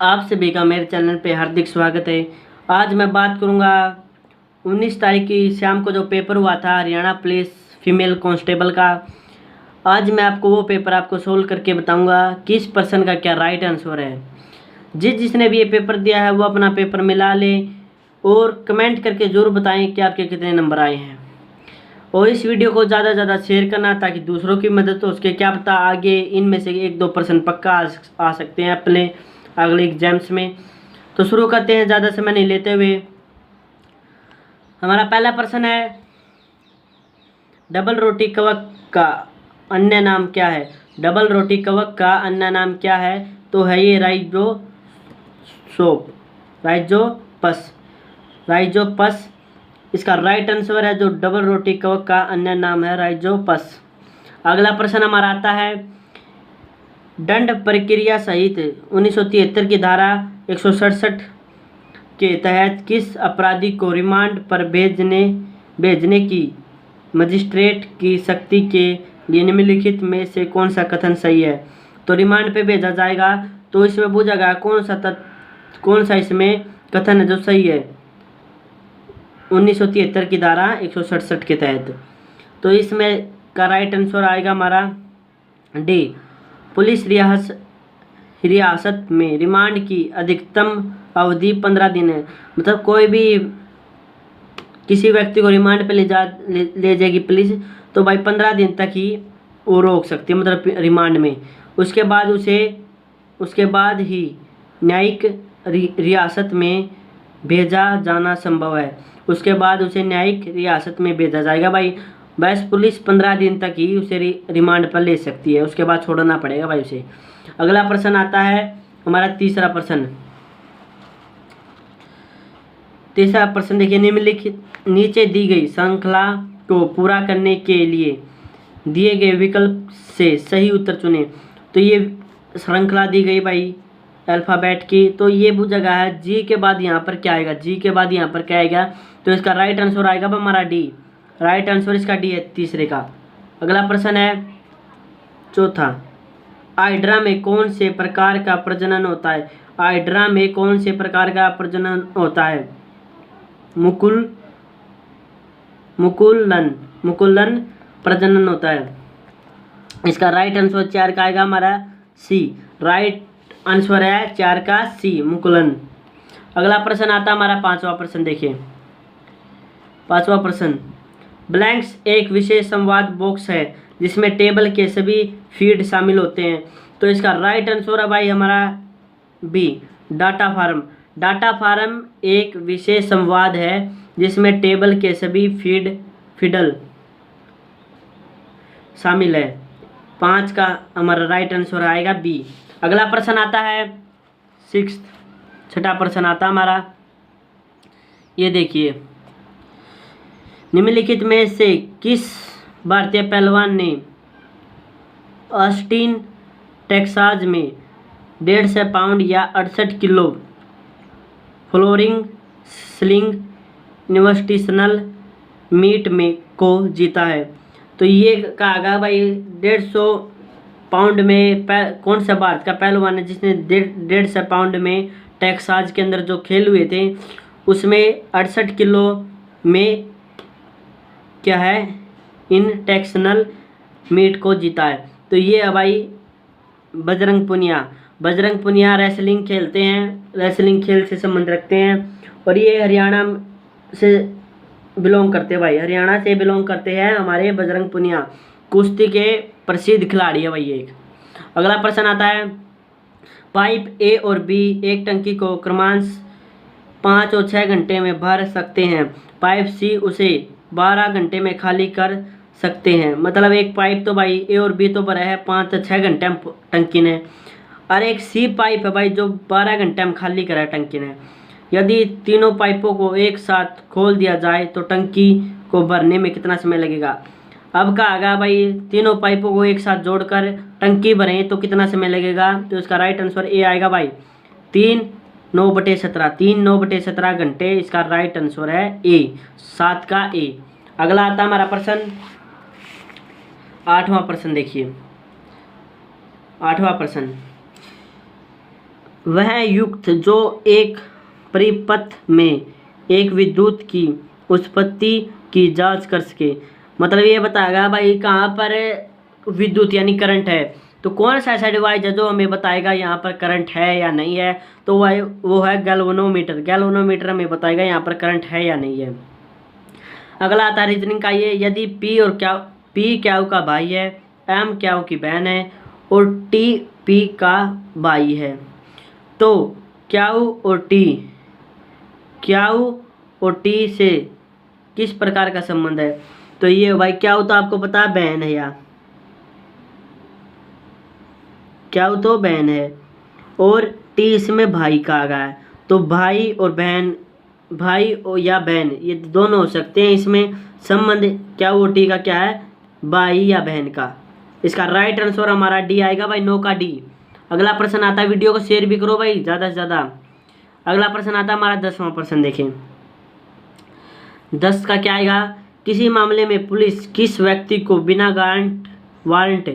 आप सभी का मेरे चैनल पे हार्दिक स्वागत है। आज मैं बात करूंगा 19 तारीख की शाम को जो पेपर हुआ था हरियाणा पुलिस फीमेल कांस्टेबल का। आज मैं आपको वो पेपर आपको सोल्व करके बताऊंगा किस पर्सन का क्या राइट आंसर है। जिसने भी ये पेपर दिया है वो अपना पेपर मिला ले और कमेंट करके ज़रूर बताएं कि आपके कितने नंबर आए हैं। और इस वीडियो को ज़्यादा से ज़्यादा शेयर करना ताकि दूसरों की मदद हो उसके, क्या पता आगे इनमें से 1-2% पक्का आ सकते हैं अपने अगले एग्जाम्स में। तो शुरू करते हैं ज़्यादा समय नहीं लेते हुए। हमारा पहला प्रश्न है, डबल रोटी कवक का अन्य नाम क्या है? डबल रोटी कवक का अन्य नाम क्या है? तो है ये राइजोपस। इसका राइट आंसर है जो डबल रोटी कवक का अन्य नाम है राइजोपस। अगला प्रश्न हमारा आता है, दंड प्रक्रिया सहित 1973 की धारा 167 के तहत किस अपराधी को रिमांड पर भेजने की मजिस्ट्रेट की शक्ति के लिए निम्नलिखित में से कौन सा कथन सही है? तो रिमांड पे भेजा जाएगा तो इसमें पूछेगा कौन सा इसमें कथन है जो सही है 1973 की धारा 167 के तहत। तो इसमें का राइट आंसर आएगा हमारा डी, पुलिस रियासत में रिमांड की अधिकतम अवधि 15 दिन है। मतलब कोई भी किसी व्यक्ति को रिमांड पे ले जाएगी पुलिस तो भाई 15 दिन तक ही वो रोक सकती है, मतलब रिमांड में। उसके बाद ही न्यायिक रियासत में भेजा जाना संभव है। उसके बाद उसे न्यायिक रियासत में भेजा जाएगा भाई। बस पुलिस 15 दिन तक ही उसे रिमांड पर ले सकती है, उसके बाद छोड़ना पड़ेगा भाई उसे। अगला प्रश्न आता है हमारा तीसरा प्रश्न देखिए, निम्नलिखित नीचे दी गई श्रृंखला को पूरा करने के लिए दिए गए विकल्प से सही उत्तर चुनें। तो ये श्रृंखला दी गई भाई अल्फ़ाबेट की, तो ये वो जगह है जी के बाद यहाँ पर क्या आएगा? तो इसका राइट आंसर आएगा हमारा डी। राइट आंसर इसका डी है तीसरे का। अगला प्रश्न है चौथा, हाइड्रा में कौन से प्रकार का प्रजनन होता है? हाइड्रा में कौन से प्रकार का प्रजनन होता है? मुकुलन प्रजनन होता है। इसका राइट आंसर 4 का आएगा हमारा सी। राइट आंसर है 4 का सी, मुकुलन। अगला प्रश्न आता है हमारा पांचवा प्रश्न। देखिए पांचवा प्रश्न, ब्लैंक्स एक विशेष संवाद बॉक्स है जिसमें टेबल के सभी फील्ड शामिल होते हैं। तो इसका राइट आंसर है भाई हमारा B, data form. Data form एक विशेष संवाद है जिसमें टेबल के सभी फील्ड शामिल है। 5 का हमारा राइट आंसर आएगा बी। अगला प्रश्न आता है छठा प्रश्न आता है हमारा, ये देखिए, निम्नलिखित में से किस भारतीय पहलवान ने ऑस्टिन टेक्सास में 150 पाउंड या 68 किलो फ्लोरिंग स्लिंग इन्वेस्टिशनल मीट में को जीता है? तो ये कहा भाई 150 पाउंड में कौन सा भारत का पहलवान है जिसने 150 पाउंड में टेक्सास के अंदर जो खेल हुए थे उसमें 68 किलो में क्या है इंटरनेशनल मीट को जीता है? तो ये है भाई बजरंग पुनिया रेसलिंग खेलते हैं, रेसलिंग खेल से संबंध रखते हैं और ये हरियाणा से बिलोंग करते हैं भाई, हरियाणा से बिलोंग करते हैं हमारे बजरंग पुनिया, कुश्ती के प्रसिद्ध खिलाड़ी है भाई एक। अगला प्रश्न आता है, पाइप ए और बी एक टंकी को क्रमांश 5 और 6 घंटे में भर सकते हैं। पाइप सी उसे 12 घंटे में खाली कर सकते हैं। मतलब एक पाइप तो भाई ए और बी तो भरा है 5 से 6 घंटे में टंकी ने, और एक सी पाइप है भाई जो 12 घंटे में खाली करा है टंकी ने। यदि तीनों पाइपों को एक साथ खोल दिया जाए तो टंकी को भरने में कितना समय लगेगा? अब कहा गया भाई तीनों पाइपों को एक साथ जोड़कर टंकी भरें तो कितना समय लगेगा? तो इसका राइट आंसर ए आएगा भाई 3/9/17 घंटे। इसका राइट आंसर है ए, 7 का ए। अगला आता हमारा प्रश्न 8वां प्रश्न। देखिए 8वां प्रश्न, वह युक्त जो एक परिपथ में एक विद्युत की उत्पत्ति की जांच कर सके। मतलब ये बताएगा भाई कहाँ पर विद्युत यानी करंट है, तो कौन सा ऐसा डिवाइस है जो हमें बताएगा यहाँ पर करंट है या नहीं है, तो वो है गैल्वेनोमीटर। गैल्वेनोमीटर हमें बताएगा यहाँ पर करंट है या नहीं है। अगला आता है रीजनिंग का, ये यदि पी क्यू का भाई है, एम क्यू की बहन है और टी पी का भाई है, तो क्यू और टी से किस प्रकार का संबंध है। तो ये भाई क्यू तो आपको पता है बहन है, या क्यू तो बहन है और टी इसमें भाई कहा गया है, तो भाई और बहन, भाई और या बहन ये दोनों हो सकते हैं। इसमें संबंध क्या वो टी का क्या है, भाई या बहन का। इसका राइट आंसर हमारा डी आएगा भाई, नो का डी। अगला प्रश्न आता है, वीडियो को शेयर भी करो भाई ज़्यादा से ज़्यादा। अगला प्रश्न आता है हमारा 10वां प्रश्न, देखें 10 का क्या आएगा। किसी मामले में पुलिस किस व्यक्ति को बिना वारंट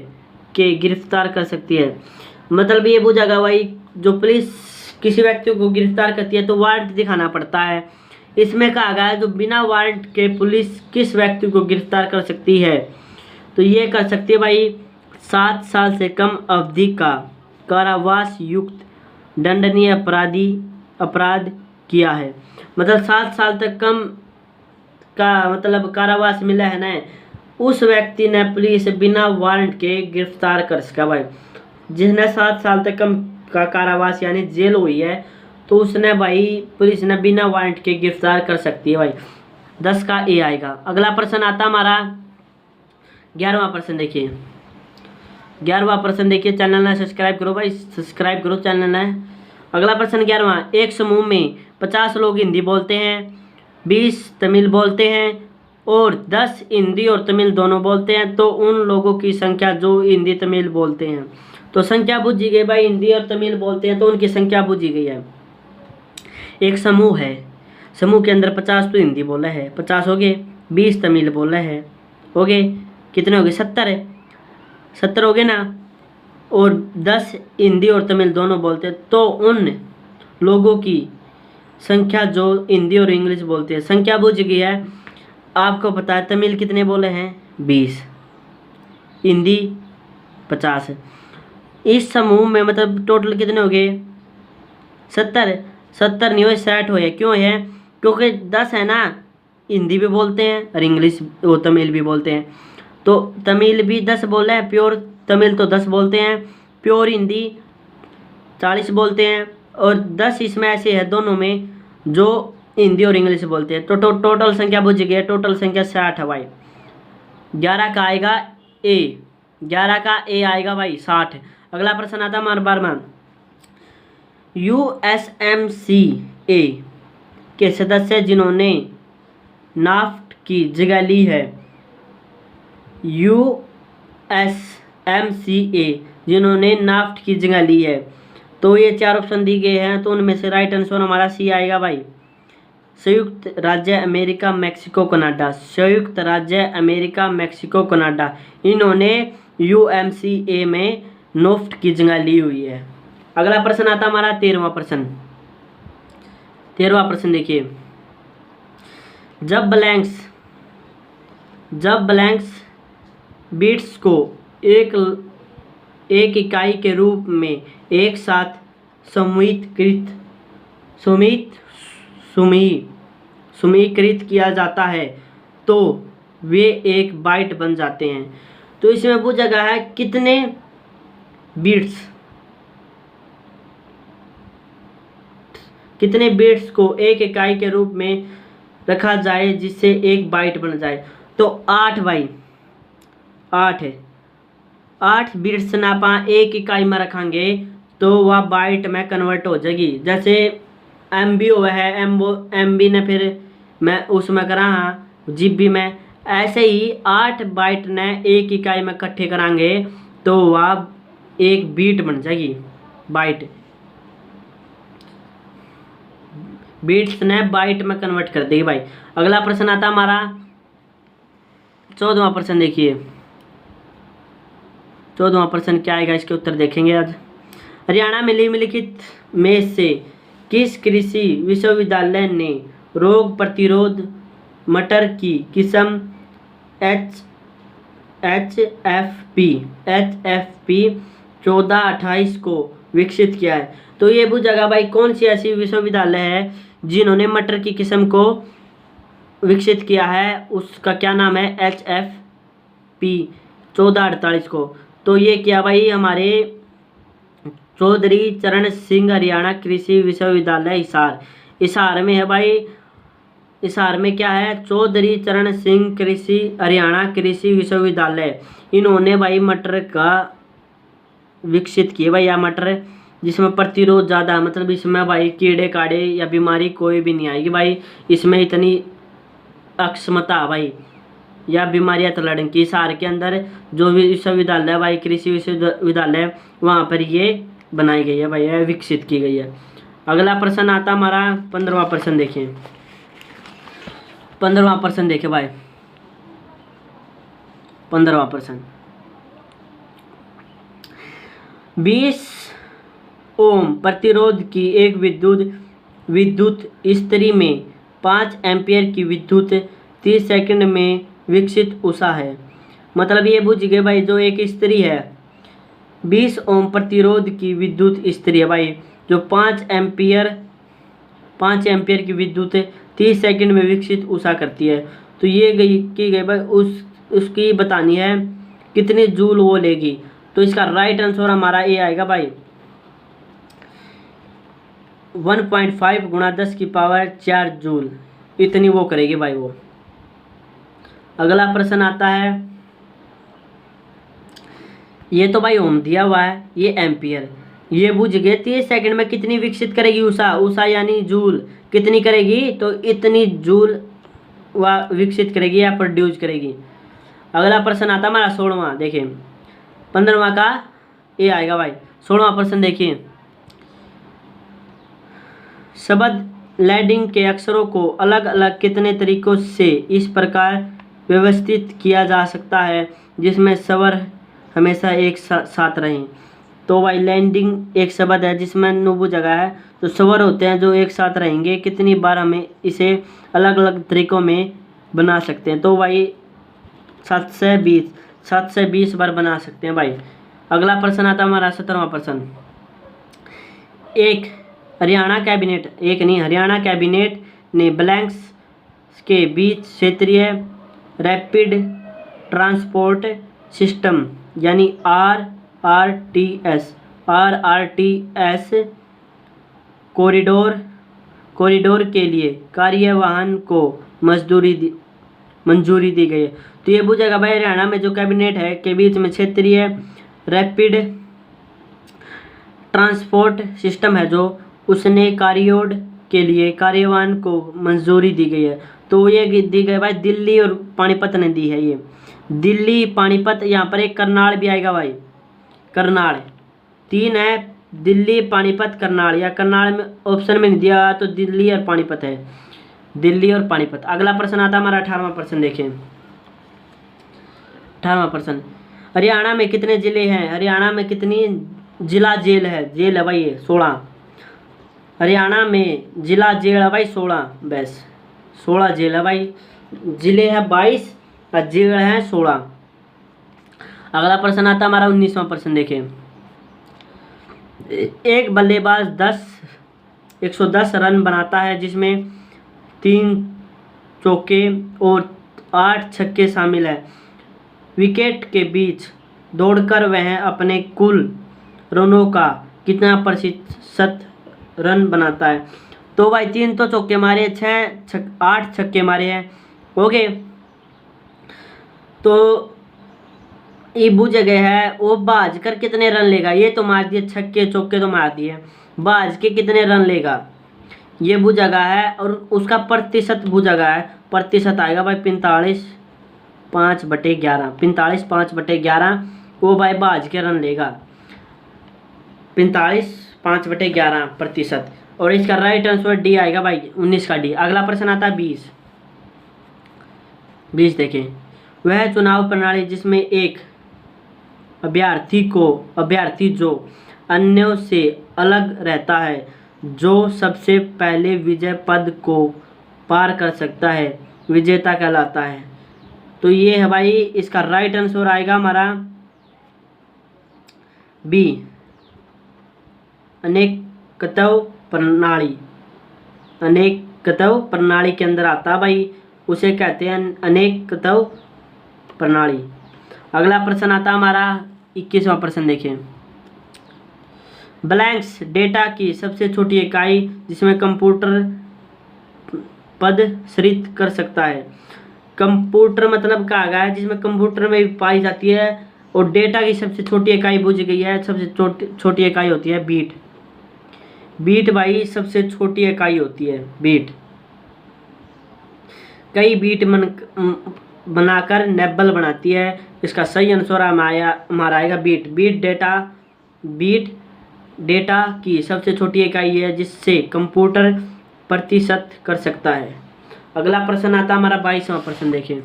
के गिरफ्तार कर सकती है। मतलब ये बुझागा भाई, जो पुलिस किसी व्यक्ति को गिरफ्तार करती है तो वारंट दिखाना पड़ता है। इसमें कहा गया है जो बिना वारंट के पुलिस किस व्यक्ति को गिरफ्तार कर सकती है, तो ये कर सकती है भाई 7 साल से कम अवधि का कारावास युक्त दंडनीय अपराध किया है। मतलब 7 साल तक कम का मतलब कारावास मिला है ना, उस व्यक्ति ने पुलिस बिना वारंट के गिरफ्तार कर सका भाई। जिसने 7 साल तक कम का कारावास यानी जेल हुई है, तो उसने भाई पुलिस ने बिना वारंट के गिरफ्तार कर सकती है भाई। 10 का ए आएगा। अगला प्रश्न आता हमारा 11वां प्रश्न, देखिए 11वां प्रश्न देखिए। चैनल ने सब्सक्राइब करो भाई, सब्सक्राइब करो चैनल ने। अगला प्रश्न 11वां, एक समूह में 50 लोग हिंदी बोलते हैं, 20 तमिल बोलते हैं और 10 हिंदी और तमिल दोनों बोलते हैं, तो उन लोगों की संख्या जो हिंदी तमिल बोलते हैं। तो संख्या बुझी गई भाई, हिंदी और तमिल बोलते हैं तो उनकी संख्या बुझी गई है। एक समूह है, समूह के अंदर 50 तो हिंदी बोला है, 50 हो गए, 20 तमिल बोला है, हो गए कितने हो गए 70 हो गए ना, और 10 हिंदी और तमिल दोनों बोलते हैं, तो उन लोगों की संख्या जो हिंदी और इंग्लिश बोलते हैं संख्या बुझ गई है। आपको पता है तमिल कितने बोले हैं 20, हिंदी 50। इस समूह में मतलब टोटल कितने हो गए 70 नहीं हुए 60 हुए। क्यों है, क्योंकि 10 है ना हिंदी भी बोलते हैं और इंग्लिश वो तमिल भी बोलते हैं, तो तमिल भी 10 बोले हैं, प्योर तमिल तो 10 बोलते हैं, प्योर हिंदी 40 बोलते हैं, और 10 इसमें ऐसे है दोनों में जो हिंदी और इंग्लिश बोलते हैं। तो टोटल संख्या बुझ गई है, टोटल संख्या 60 है भाई। 11 का आएगा ए, 11 का ए आएगा भाई 60। अगला प्रश्न आता है हमारा 12वां, USMCA के सदस्य जिन्होंने नाफ्ट की जगह ली है, USMCA जिन्होंने नाफ्ट की जगह ली है, तो ये 4 ऑप्शन दी गए हैं, तो उनमें से राइट आंसर हमारा सी आएगा भाई, संयुक्त राज्य अमेरिका मैक्सिको कनाडा। संयुक्त राज्य अमेरिका मैक्सिको कनाडा, इन्होंने UMCA में नाफ्ट की जगह ली हुई है। अगला प्रश्न आता हमारा 13वां प्रश्न। 13वां प्रश्न देखिए, जब ब्लैंक्स बिट्स को एक इकाई के रूप में एक साथ समूहीकृत किया जाता है तो वे एक बाइट बन जाते हैं। तो इसमें वो जगह है कितने बिट्स को एक इकाई के रूप में रखा जाए जिससे एक बाइट बन जाए, तो 8 भाई 8 है। 8 बिट्स ना आप एक इकाई में रखेंगे तो वह बाइट में कन्वर्ट हो जाएगी। जैसे MB हुआ है, MB ने फिर मैं उसमें करा हाँ GB में, ऐसे ही 8 बाइट ने एक इकाई में इकट्ठे कराएंगे तो वह एक बीट बन जाएगी। बाइट बीट्स ने बाइट में कन्वर्ट कर देगी भाई। अगला प्रश्न आता हमारा 14वां प्रश्न देखिए। 14वां प्रश्न क्या आएगा, इसके उत्तर देखेंगे आज। हरियाणा में निम्नलिखित में से किस कृषि विश्वविद्यालय ने रोग प्रतिरोध मटर की किस्म HFP 1428 को विकसित किया है? तो ये पूछेगा भाई कौन सी ऐसी विश्वविद्यालय है जिन्होंने मटर की किस्म को विकसित किया है, उसका क्या नाम है? HFP 1448 को। तो ये क्या भाई हमारे चौधरी चरण सिंह हरियाणा कृषि विश्वविद्यालय हिसार में है भाई। हिसार में क्या है? चौधरी चरण सिंह कृषि हरियाणा कृषि विश्वविद्यालय। इन्होंने भाई मटर का विकसित किया भाई, या मटर जिसमें प्रतिरोध ज़्यादा है, मतलब इसमें भाई कीड़े काड़े या बीमारी कोई भी नहीं आएगी भाई, इसमें इतनी अक्षमता भाई या बीमारियां तो लड़ने की। हिसार के अंदर जो विश्वविद्यालय है भाई, कृषि विश्वविद्यालय, वहाँ पर ये बनाई गई है भाई, यह विकसित की गई है। अगला प्रश्न आता हमारा 15वां प्रश्न देखिए। 15वां प्रश्न देखिए भाई। 15वां प्रश्न 20 ओम प्रतिरोध की एक विद्युत इस्त्री में 5 एम्पियर की विद्युत 30 सेकंड में विकसित ऊषा है। मतलब ये बुझ गए भाई, जो एक इस्त्री है 20 ओम प्रतिरोध की विद्युत इस्त्री है भाई, जो 5 एम्पियर की विद्युत 30 सेकंड में विकसित ऊषा करती है। तो ये की गई भाई उसकी बतानी है कितनी जूल वो लेगी। तो इसका राइट आंसर हमारा ये आएगा भाई 1.5 गुणा 10 की पावर 4 जूल, इतनी वो करेगी भाई वो। अगला प्रश्न आता है, ये तो भाई ओम दिया हुआ है, ये एम्पियर, ये बुझ गए 30 सेकंड में कितनी विकसित करेगी ऊषा यानी जूल कितनी करेगी? तो इतनी जूल वह विकसित करेगी या प्रोड्यूस करेगी। अगला प्रश्न आता हमारा 16वां, देखिए 15वां का ये आएगा भाई। 16वां प्रश्न देखिए, शब्द लैंडिंग के अक्षरों को अलग अलग कितने तरीकों से इस प्रकार व्यवस्थित किया जा सकता है जिसमें स्वर हमेशा एक साथ रहें। तो भाई लैंडिंग एक शब्द है जिसमें नुबू जगह है, तो स्वर होते हैं जो एक साथ रहेंगे। कितनी बार हमें इसे अलग अलग तरीकों में बना सकते हैं? तो भाई 720 बार बना सकते हैं भाई। अगला प्रश्न आता है हमारा 17वां प्रश्न, हरियाणा कैबिनेट ने ब्लैंक्स के बीच क्षेत्रीय रैपिड ट्रांसपोर्ट सिस्टम यानी RRTS कॉरिडोर के लिए कार्यवाहन को मंजूरी दी गई है। तो ये पूछेगा भाई हरियाणा में जो कैबिनेट है के बीच में क्षेत्रीय रैपिड ट्रांसपोर्ट सिस्टम है, जो उसने कॉरिडोर के लिए कार्यवाहन को मंजूरी दी गई है। तो ये दी गई भाई दिल्ली और पानीपत ने दी है। ये दिल्ली पानीपत, यहाँ पर एक करनाल भी आएगा भाई, करनाल 3 है, दिल्ली पानीपत करनाल, या करनाल में ऑप्शन में नहीं दिया तो दिल्ली और पानीपत है, दिल्ली और पानीपत। अगला प्रश्न आता है हमारा 18वां प्रश्न, देखें 18वां प्रश्न, हरियाणा में कितने जिले हैं? हरियाणा में कितनी जिला जेल है भाई? ये 16। हरियाणा में जिला जेल है भाई 16, बस 16 जेल है भाई, जिले हैं 22 और जेल हैं 16। अगला प्रश्न आता है हमारा 19वां प्रश्न, देखें एक बल्लेबाज 110 रन बनाता है जिसमें 3 चौके और 8 छक्के शामिल है। विकेट के बीच दौड़कर वह अपने कुल रनों का कितना प्रतिशत रन बनाता है? तो भाई 3 तो चौके मारे, 8 छक्के मारे हैं, ओके। तो ये बुझ गए है वो बाज कर कितने रन लेगा? ये तो मार दिए, छक्के चौके तो मार दिए, बाज के कितने रन लेगा ये बुझगा है। और उसका प्रतिशत बुझगा है, प्रतिशत आएगा भाई 45 5/11 वो भाई बाज के रन लेगा 45 5/11%। और इसका राइट आंसर डी आएगा भाई, 19 का डी। अगला प्रश्न आता है 20 देखें, वह चुनाव प्रणाली जिसमें एक अभ्यर्थी जो अन्यों से अलग रहता है। जो सबसे पहले विजय पद को पार कर सकता है विजेता कहलाता है। तो ये है भाई, इसका राइट आंसर आएगा हमारा बी, अनेकत्व प्रणाली। अनेकत्व प्रणाली के अंदर आता है भाई, उसे कहते हैं अनेकत्व प्रणाली। अगला प्रश्न आता है हमारा 21वां प्रश्न देखिए। ब्लैंक्स डेटा की सबसे छोटी इकाई जिसमें कंप्यूटर पदश्रित कर सकता है। कंप्यूटर मतलब कहा गया है जिसमें कंप्यूटर में भी पाई जाती है, और डेटा की सबसे छोटी इकाई पूछी गई है। सबसे छोटी इकाई होती है बीट। बीट भाई सबसे छोटी इकाई होती है बीट। कई बीट बनाकर नेबल बनाती है। इसका सही आंसर हमारा आएगा बीट। बीट डेटा की सबसे छोटी इकाई है जिससे कंप्यूटर प्रतिशत कर सकता है। अगला प्रश्न आता है हमारा 22वां प्रश्न देखिए।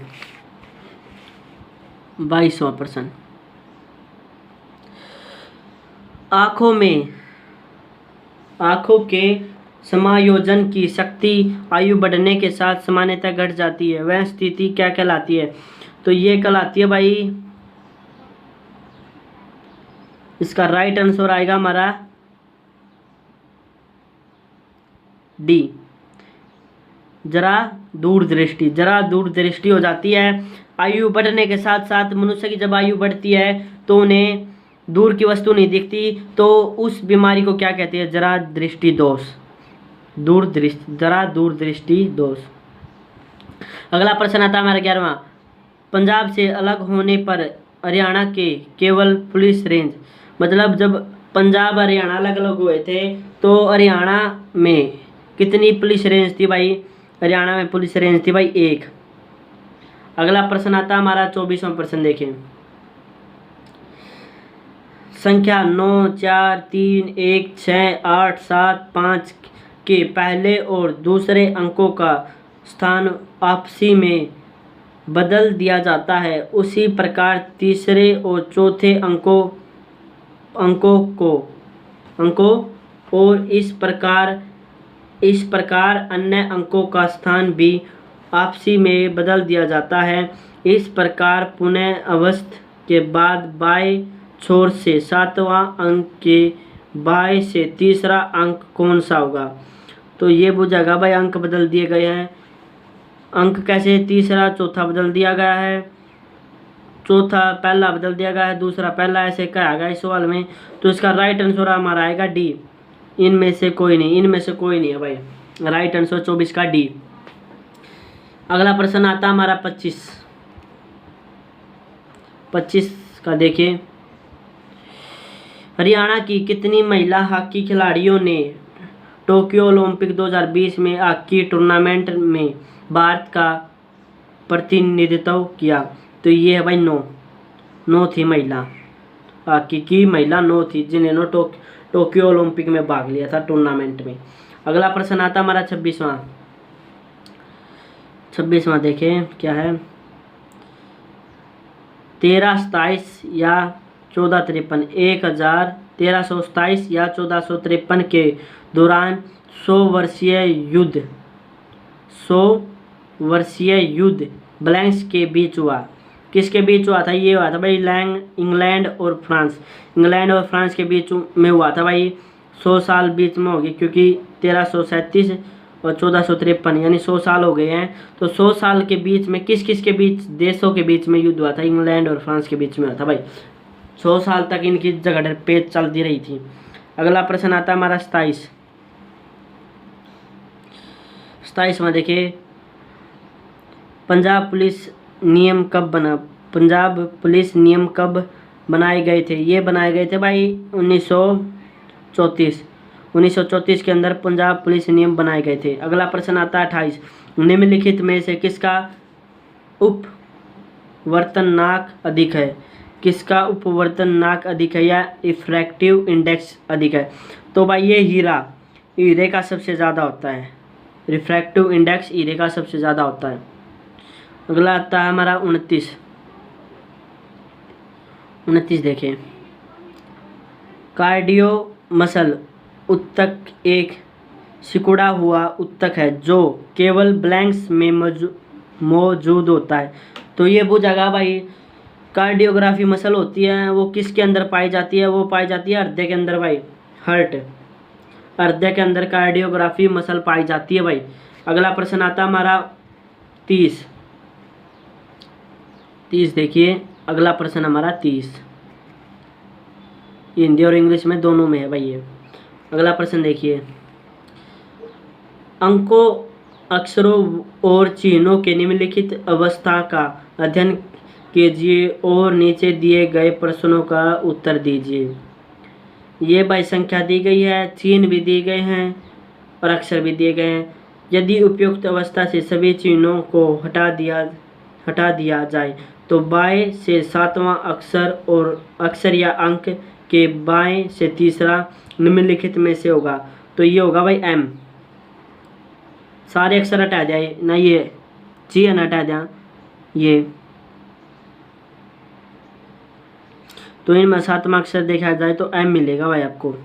22वां प्रश्न, आँखों के समायोजन की शक्ति आयु बढ़ने के साथ सामान्यतः घट जाती है, वह स्थिति क्या कहलाती है? तो ये कहलाती है भाई, इसका राइट आंसर आएगा हमारा डी, जरा दूरदृष्टि हो जाती है। आयु बढ़ने के साथ साथ मनुष्य की जब आयु बढ़ती है तो उन्हें दूर की वस्तु नहीं दिखती, तो उस बीमारी को क्या कहते हैं? जरा दूरदृष्टि दोष। अगला प्रश्न आता है हमारा 11वां। पंजाब से अलग होने पर हरियाणा के केवल पुलिस रेंज, मतलब जब पंजाब हरियाणा अलग अलग हुए थे तो हरियाणा में कितनी पुलिस रेंज थी भाई? हरियाणा में पुलिस रेंज थी भाई 1। अगला प्रश्न आता है हमारा 24वां प्रश्न देखें। संख्या 9, 4, 3, 1, 6, 8, 7, 5 के पहले और दूसरे अंकों का स्थान आपसी में बदल दिया जाता है, उसी प्रकार तीसरे और चौथे अंकों और इस प्रकार अन्य अंकों का स्थान भी आपसी में बदल दिया जाता है। इस प्रकार पुनः अवस्थ के बाद बाएं छोर से 7वां अंक के बाएं से तीसरा अंक कौन सा होगा? तो ये बुझेगा भाई, अंक बदल दिए गए हैं। अंक कैसे? तीसरा चौथा बदल दिया गया है, चौथा पहला बदल दिया गया है, दूसरा पहला, ऐसे कहा गया इस सवाल में। तो इसका राइट आंसर हमारा आएगा डी, इनमें से कोई नहीं है भाई। राइट आंसर 24 का डी। अगला प्रश्न आता है हमारा 25 का देखिए। हरियाणा की कितनी महिला हॉकी खिलाड़ियों ने टोक्यो ओलंपिक 2020 में हॉकी टूर्नामेंट में भारत का प्रतिनिधित्व किया? तो ये है भाई 9 थी महिला। हॉकी की महिला 9 थी जिन्होंने टोक्यो ओलंपिक में भाग लिया था टूर्नामेंट में। अगला प्रश्न आता हमारा 26वां देखें क्या है। 1327 या 1453 1327 या 1453 के दौरान 100 वर्षीय युद्ध ब्लैंक्स के बीच हुआ। किसके बीच हुआ था? ये हुआ था भाई इंग्लैंड और फ्रांस के बीच में हुआ था भाई। 100 साल बीच में हो गए, क्योंकि 1337 और 1453 यानी 100 साल हो गए हैं। तो 100 साल के बीच में किस के बीच, देशों के बीच में युद्ध हुआ था? इंग्लैंड और फ्रांस के बीच में हुआ था भाई। 100 साल तक इनकी जगह पेच चलती रही थी। अगला प्रश्न आता है हमारा 27वां देखिए। पंजाब पुलिस नियम कब बनाए गए थे? ये बनाए गए थे भाई 1934 के अंदर पंजाब पुलिस नियम बनाए गए थे। अगला प्रश्न आता है 28। निम्नलिखित में से किसका उपवर्तनांक अधिक है? किसका उपवर्तनांक अधिक है या रिफ्रैक्टिव इंडेक्स अधिक है? तो भाई ये हीरे का सबसे ज़्यादा होता है। रिफ्रैक्टिव इंडेक्स हीरे का सबसे ज़्यादा होता है। अगला आता है हमारा 29 देखें। कार्डियो मसल उत्तक एक सिकुड़ा हुआ उत्तक है जो केवल ब्लैंक्स में मौजूद होता है। तो ये पूछेगा भाई कार्डियोग्राफी मसल होती है वो किसके अंदर पाई जाती है, वो पाई जाती है हृदय के अंदर भाई, हर्ट, हृदय के अंदर कार्डियोग्राफी मसल पाई जाती है भाई। अगला प्रश्न आता है हमारा 30 देखिए अगला प्रश्न हमारा 30 हिंदी और इंग्लिश में दोनों में है भाई ये। अगला प्रश्न देखिए, अंकों अक्षरों और चिन्हों के निम्नलिखित अवस्था का अध्ययन कीजिए और नीचे दिए गए प्रश्नों का उत्तर दीजिए। ये भाई संख्या दी गई है, चिन्ह भी दिए गए हैं और अक्षर भी दिए गए हैं। यदि उपयुक्त अवस्था से सभी चिन्हों को हटा दिया जाए तो बाएं से 7वां अक्षर और अक्षर या अंक के बाएं से तीसरा निम्नलिखित में से होगा। तो ये होगा भाई एम। सारे अक्षर हटा जाए ना, ये चिन्ह हटा दें ये, तो इनमें 7वां अक्षर देखा जाए तो एम मिलेगा भाई आपको।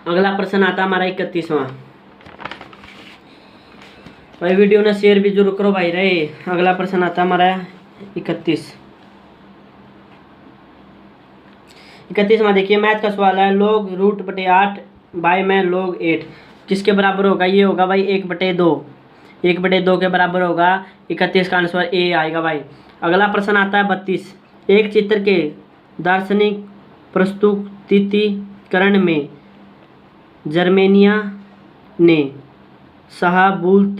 अगला प्रश्न आता हमारा 31वां। भाई वीडियो ने शेयर भी जरूर करो भाई रहे। अगला प्रश्न आता हमारा 31वां देखिए, मैथ का सवाल है। log √8 बाय में log 8 किसके बराबर होगा? ये होगा भाई 1/2, 1/2 के बराबर होगा। 31 का आंसर ए आएगा भाई। अगला प्रश्न आता है 32, एक चित्र के दार्शनिक प्रस्तुतिकरण में जर्मेनिया ने शाहबूलत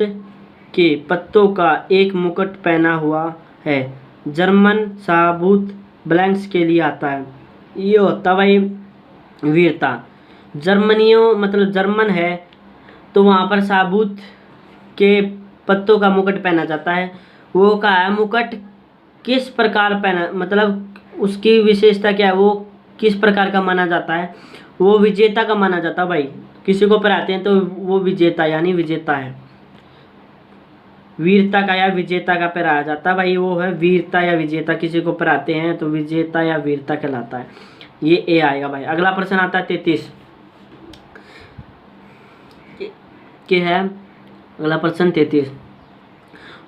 के पत्तों का एक मुकुट पहना हुआ है। जर्मन शाहबूत ब्लैंक्स के लिए आता है। ये होता भाई वीरता। जर्मनियों मतलब जर्मन है तो वहाँ पर शाहबूत के पत्तों का मुकुट पहना जाता है। वो का है मुकुट किस प्रकार पहना, मतलब उसकी विशेषता क्या है, वो किस प्रकार का माना जाता है? वो विजेता का माना जाता है भाई। किसी को पहनाते हैं तो वो विजेता यानी विजेता है, वीरता का या विजेता का पहनाया जाता है भाई। वो है वीरता या विजेता, किसी को पहनाते हैं तो विजेता या वीरता कहलाता है। ये ए आएगा भाई। अगला प्रश्न आता है 33 के है। अगला प्रश्न 33,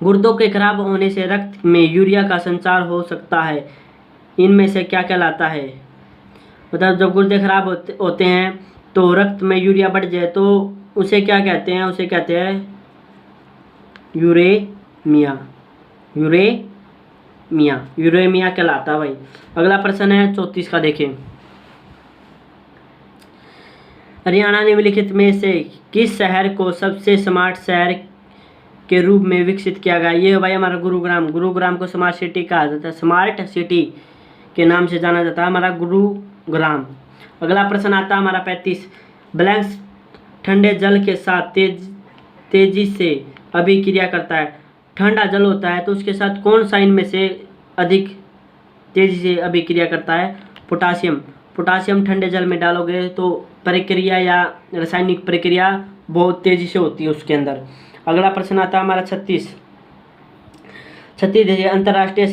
गुर्दों के खराब होने से रक्त में यूरिया का संचार हो सकता है, इनमें से क्या कहलाता है? मतलब जब गुर्दे खराब होते हैं तो रक्त में यूरिया बढ़ जाए तो उसे क्या कहते हैं? उसे कहते हैं यूरेमिया, यूरेमिया कहलाता है भाई। अगला प्रश्न है 34 का देखें, हरियाणा निम्नलिखित में से किस शहर को सबसे स्मार्ट शहर के रूप में विकसित किया गया? ये भाई हमारा गुरुग्राम को स्मार्ट सिटी कहा जाता है, स्मार्ट सिटी के नाम से जाना जाता है हमारा गुरुग्राम। अगला प्रश्न आता है हमारा 35, ब्लैंक्स ठंडे जल के साथ तेजी से अभिक्रिया करता है। ठंडा जल होता है तो उसके साथ कौन सा इनमें से अधिक तेजी से अभिक्रिया करता है? पोटासियम ठंडे जल में डालोगे तो प्रक्रिया या रासायनिक प्रक्रिया बहुत तेजी से होती है उसके अंदर। अगला प्रश्न आता है हमारा 36 देखिए, अंतर्राष्ट्रीय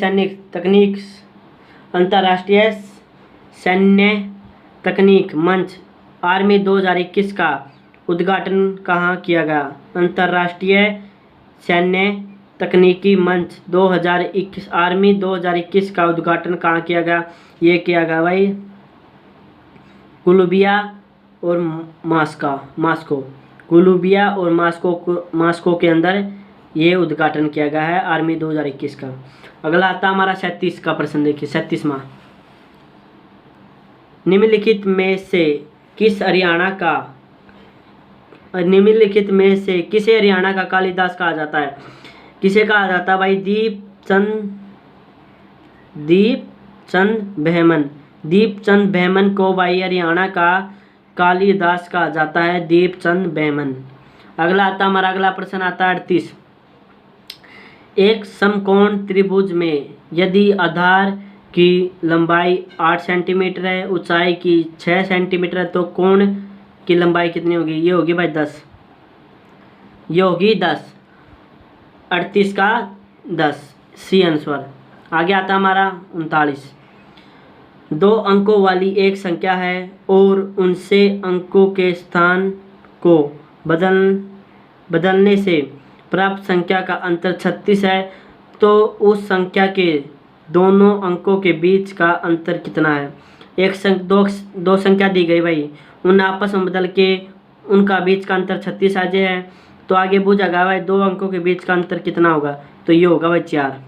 सैन्य तकनीक मंच आर्मी 2021 का उद्घाटन कहाँ किया गया? अंतर्राष्ट्रीय सैन्य तकनीकी मंच 2021 आर्मी 2021 का उद्घाटन कहाँ किया गया? ये किया गया भाई कोलंबिया और मास्को, कोलंबिया और मास्को के अंदर ये उद्घाटन किया गया है आर्मी 2021 का। अगला आता हमारा 37 का प्रश्न देखिए, 37वां, निम्नलिखित में से किसे हरियाणा का कालिदास कहा जाता है? किसे कहा जाता है भाई? दीपचंद बहमन को भाई हरियाणा का कालिदास कहा जाता है, दीपचंद बहमन। अगला आता हमारा अगला प्रश्न आता है 38, एक समकोण त्रिभुज में यदि आधार की लंबाई 8 सेंटीमीटर है, ऊंचाई की 6 सेंटीमीटर है तो कोण की लंबाई कितनी होगी? ये होगी भाई 10, ये होगी 10, 38 का 10 सी आंसर। आगे आता हमारा 39, दो अंकों वाली एक संख्या है और उनसे अंकों के स्थान को बदलने से प्राप्त संख्या का अंतर 36 है, तो उस संख्या के दोनों अंकों के बीच का अंतर कितना है। दो संख्या दी गई भाई, उन आपस में बदल के उनका बीच का अंतर 36 आ जाए है, तो आगे पूछेगा भाई दो अंकों के बीच का अंतर कितना होगा, तो ये होगा भाई 4।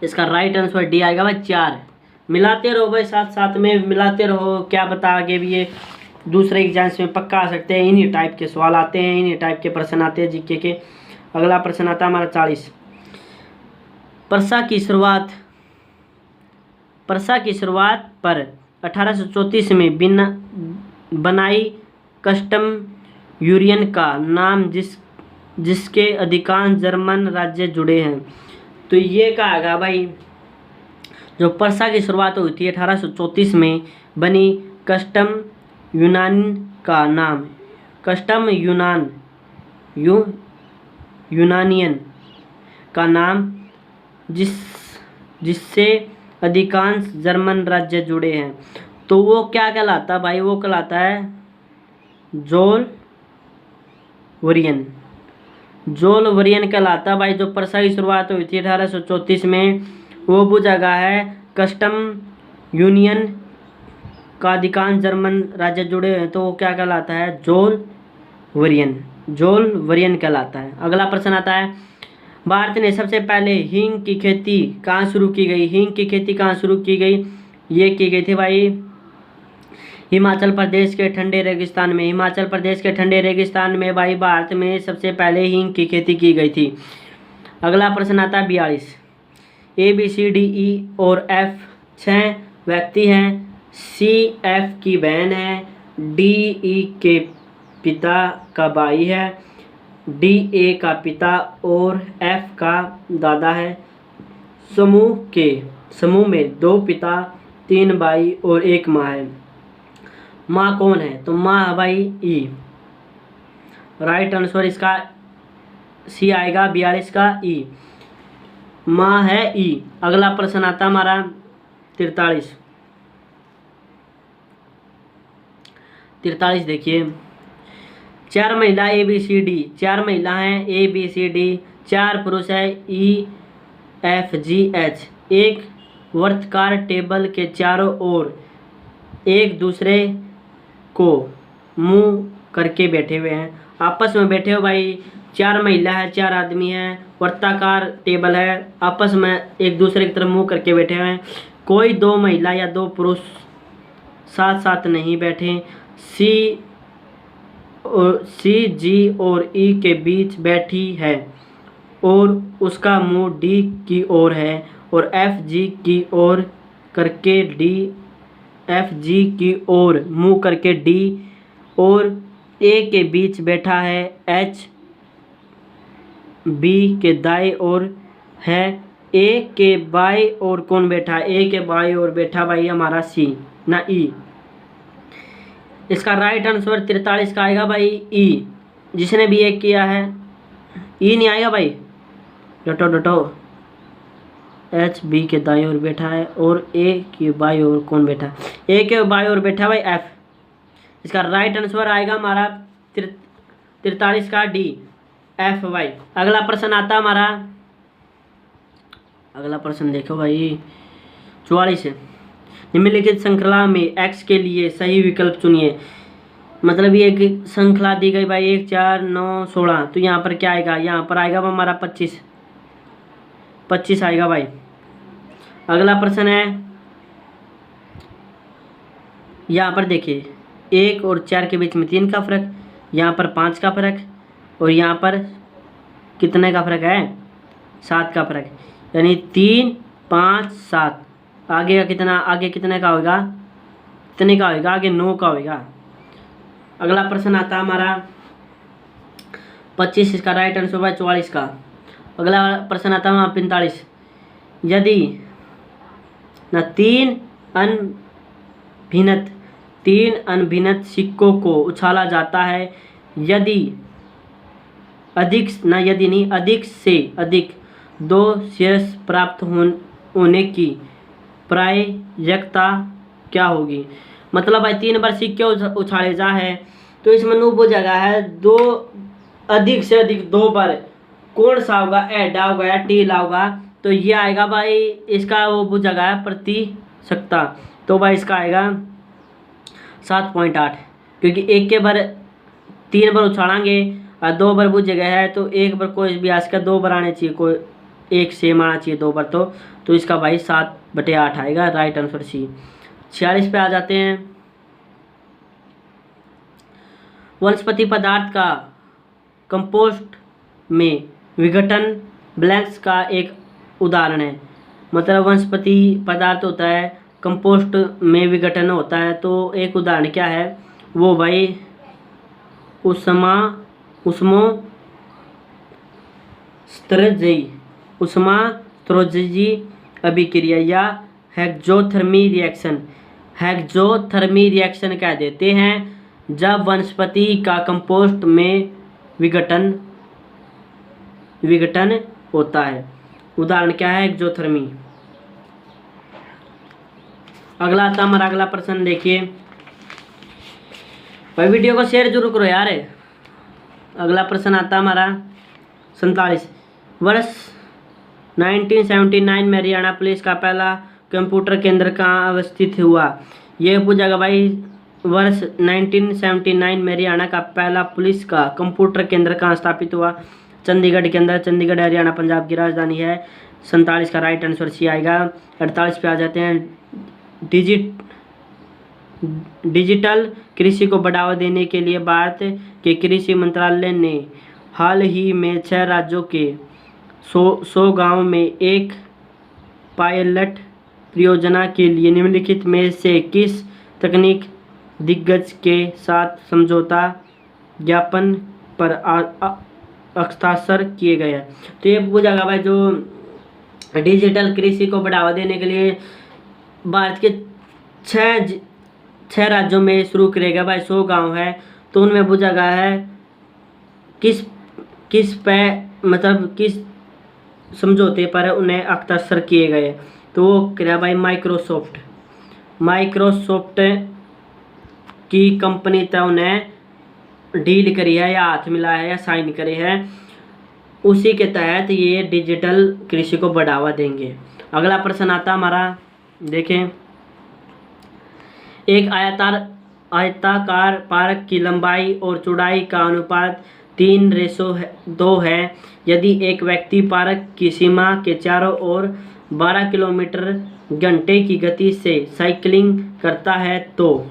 इसका राइट आंसर डी आएगा भाई 4। मिलाते रहो भाई, साथ साथ में मिलाते रहो, क्या पता आगे भी ये दूसरे एग्जाम्स में पक्का आ सकते हैं। इन्हीं टाइप के सवाल आते हैं, इन्हीं टाइप के प्रश्न आते हैं जीके के। अगला प्रश्न आता है हमारा 40। परसा की शुरुआत पर 1834 में बनाई कस्टम यूनियन का नाम जिसके अधिकांश जर्मन राज्य जुड़े हैं, तो ये कहा भाई जो परसा की शुरुआत हुई थी 1834 में बनी कस्टम यूनान का नाम, कस्टम यूनानियन का नाम जिससे अधिकांश जर्मन राज्य जुड़े हैं, तो वो क्या कहलाता भाई, वो कहलाता है जोल वरियन कहलाता भाई। जो परसा की शुरुआत हुई थी 1834 में, वो पूछा गया है कस्टम यूनियन का अधिकांश जर्मन राज्य जुड़े हैं, तो वो क्या कहलाता है जोल वरियन कहलाता है। अगला प्रश्न आता है भारत ने सबसे पहले हींग की खेती कहाँ शुरू की गई। हींग की खेती कहाँ शुरू की गई, ये की गई थी भाई हिमाचल प्रदेश के ठंडे रेगिस्तान में। हिमाचल प्रदेश के ठंडे रेगिस्तान में भाई भारत में सबसे पहले हींग की खेती की गई थी। अगला प्रश्न आता है 42। ABCDE और F 6 व्यक्ति हैं, CF की बहन है, DE के पिता का भाई है, DA का पिता और F का दादा है। समूह में 2 पिता 3 भाई और 1 माँ है। माँ कौन है, तो माँ है भाई E। राइट आंसर इसका C आएगा 42 का E, माँ है E। अगला प्रश्न आता हमारा 43। देखिए 4 महिला ABCD, 4 महिला हैं ABCD, 4 पुरुष है EFGH। एक वर्तकार टेबल के चारों ओर एक दूसरे को मुंह करके बैठे हुए हैं, आपस में बैठे हो भाई। 4 महिला है, 4 आदमी हैं, वर्ताकार टेबल है, आपस में एक दूसरे की तरफ मुंह करके बैठे हुए हैं। कोई 2 महिला या 2 पुरुष साथ साथ नहीं बैठे। C G और E के बीच बैठी है और उसका मुंह D की ओर है, और F G की ओर करके D, F G की ओर मुंह करके D, और A के बीच बैठा है H B के दाएं ओर है। A के बाएं ओर कौन बैठा, A के बाएं ओर बैठा भाई हमारा C ना E। इसका राइट आंसर 43 का आएगा भाई E। जिसने भी एक किया है E नहीं आएगा भाई, डटो H B के दाएं ओर बैठा है और A के बाएं ओर कौन बैठा है, A के बाएं ओर बैठा भाई F। इसका राइट आंसर आएगा हमारा 43 का D, F भाई। अगला प्रश्न आता है हमारा, अगला प्रश्न देखो भाई 44 है। निम्नलिखित श्रृंखला में x के लिए सही विकल्प चुनिए। मतलब ये एक श्रृंखला दी गई भाई 1 4 9 16, तो यहाँ पर क्या आएगा, यहाँ पर आएगा हमारा 25 आएगा भाई। अगला प्रश्न है, यहाँ पर देखिए 1 और 4 के बीच में 3 का फर्क, यहाँ पर 5 का फर्क, और यहाँ पर कितने का फर्क है, 7 का फर्क, यानी 3 5 7। आगे का कितना, आगे कितने का होगा, कितने का होगा, आगे 9 का होगा। अगला प्रश्न आता है हमारा 25, इसका राइट आंसर होगा 44 का। अगला प्रश्न आता है हमारा 45। यदि न 3 अनभिन्नत सिक्कों को उछाला जाता है, अधिक से अधिक 2 शेयर्स प्राप्त होने की प्रायिकता क्या होगी। मतलब भाई 3 बार सिक्के उछाले जा है तो इसमें वो जगह है दो अधिक से अधिक 2 बार कौन सा होगा, एडा होगा या टीला होगा। तो ये आएगा भाई इसका वो जगह है प्रतिशतता। तो भाई इसका आएगा 7.8, क्योंकि एक के बार 3 बार उछालेंगे और 2 बार वो जगह है तो 1 बार कोई भी आज का 2 बार आने चाहिए, कोई 1 सेम आना चाहिए 2 बार। तो इसका भाई 7/8 आएगा, राइट आंसर सी। 46 पे आ जाते हैं। वनस्पति पदार्थ का कंपोस्ट में विघटन ब्लैंक्स का एक उदाहरण है। मतलब वनस्पति पदार्थ होता है, कंपोस्ट में विघटन होता है, तो एक उदाहरण क्या है वो भाई उष्मास्त्रोत्सर्जी अभिक्रिया या हेक्सोथर्मी रिएक्शन। हेक्सोथर्मी रिएक्शन कह देते हैं जब वनस्पति का कंपोस्ट में विघटन होता है। उदाहरण क्या है, एक्सोथर्मी। अगला आता हमारा अगला प्रश्न देखिए भाई, वीडियो को शेयर जरूर करो यार। अगला प्रश्न आता हमारा 47। वर्ष 1979 में हरियाणा पुलिस का पहला कंप्यूटर केंद्र कहाँ अवस्थित हुआ। ये पूछेगा भाई, वर्ष 1979 में हरियाणा का पहला पुलिस का कंप्यूटर केंद्र कहाँ स्थापित हुआ। चंडीगढ़ के अंदर। चंडीगढ़ हरियाणा पंजाब की राजधानी है। 47 का राइट आंसर सी आएगा। 48 पे आ जाते हैं। डिजिटल कृषि को बढ़ावा देने के लिए भारत के कृषि मंत्रालय ने हाल ही में 6 राज्यों के 100 गाँव में एक पायलट परियोजना के लिए निम्नलिखित में से किस तकनीक दिग्गज के साथ समझौता ज्ञापन पर हस्ताक्षर किए गए हैं। तो ये पूछेगा भाई, जो डिजिटल कृषि को बढ़ावा देने के लिए भारत के 6 राज्यों में शुरू करेगा भाई, 100 गांव है, तो उनमें पूछेगा है किस पे मतलब किस समझौते पर उन्हें हस्ताक्षर किए गए। तो वो करेगा भाई माइक्रोसॉफ्ट की कंपनी तक उन्हें डील करी है या हाथ मिला है या साइन करे हैं, उसी के तहत ये डिजिटल कृषि को बढ़ावा देंगे। अगला प्रश्न आता हमारा, देखें। एक आयताकार पार्क की लंबाई और चौड़ाई का अनुपात 3:2 है। यदि एक व्यक्ति पार्क की सीमा के चारों ओर 12 किलोमीटर घंटे की गति से साइकिलिंग करता है तो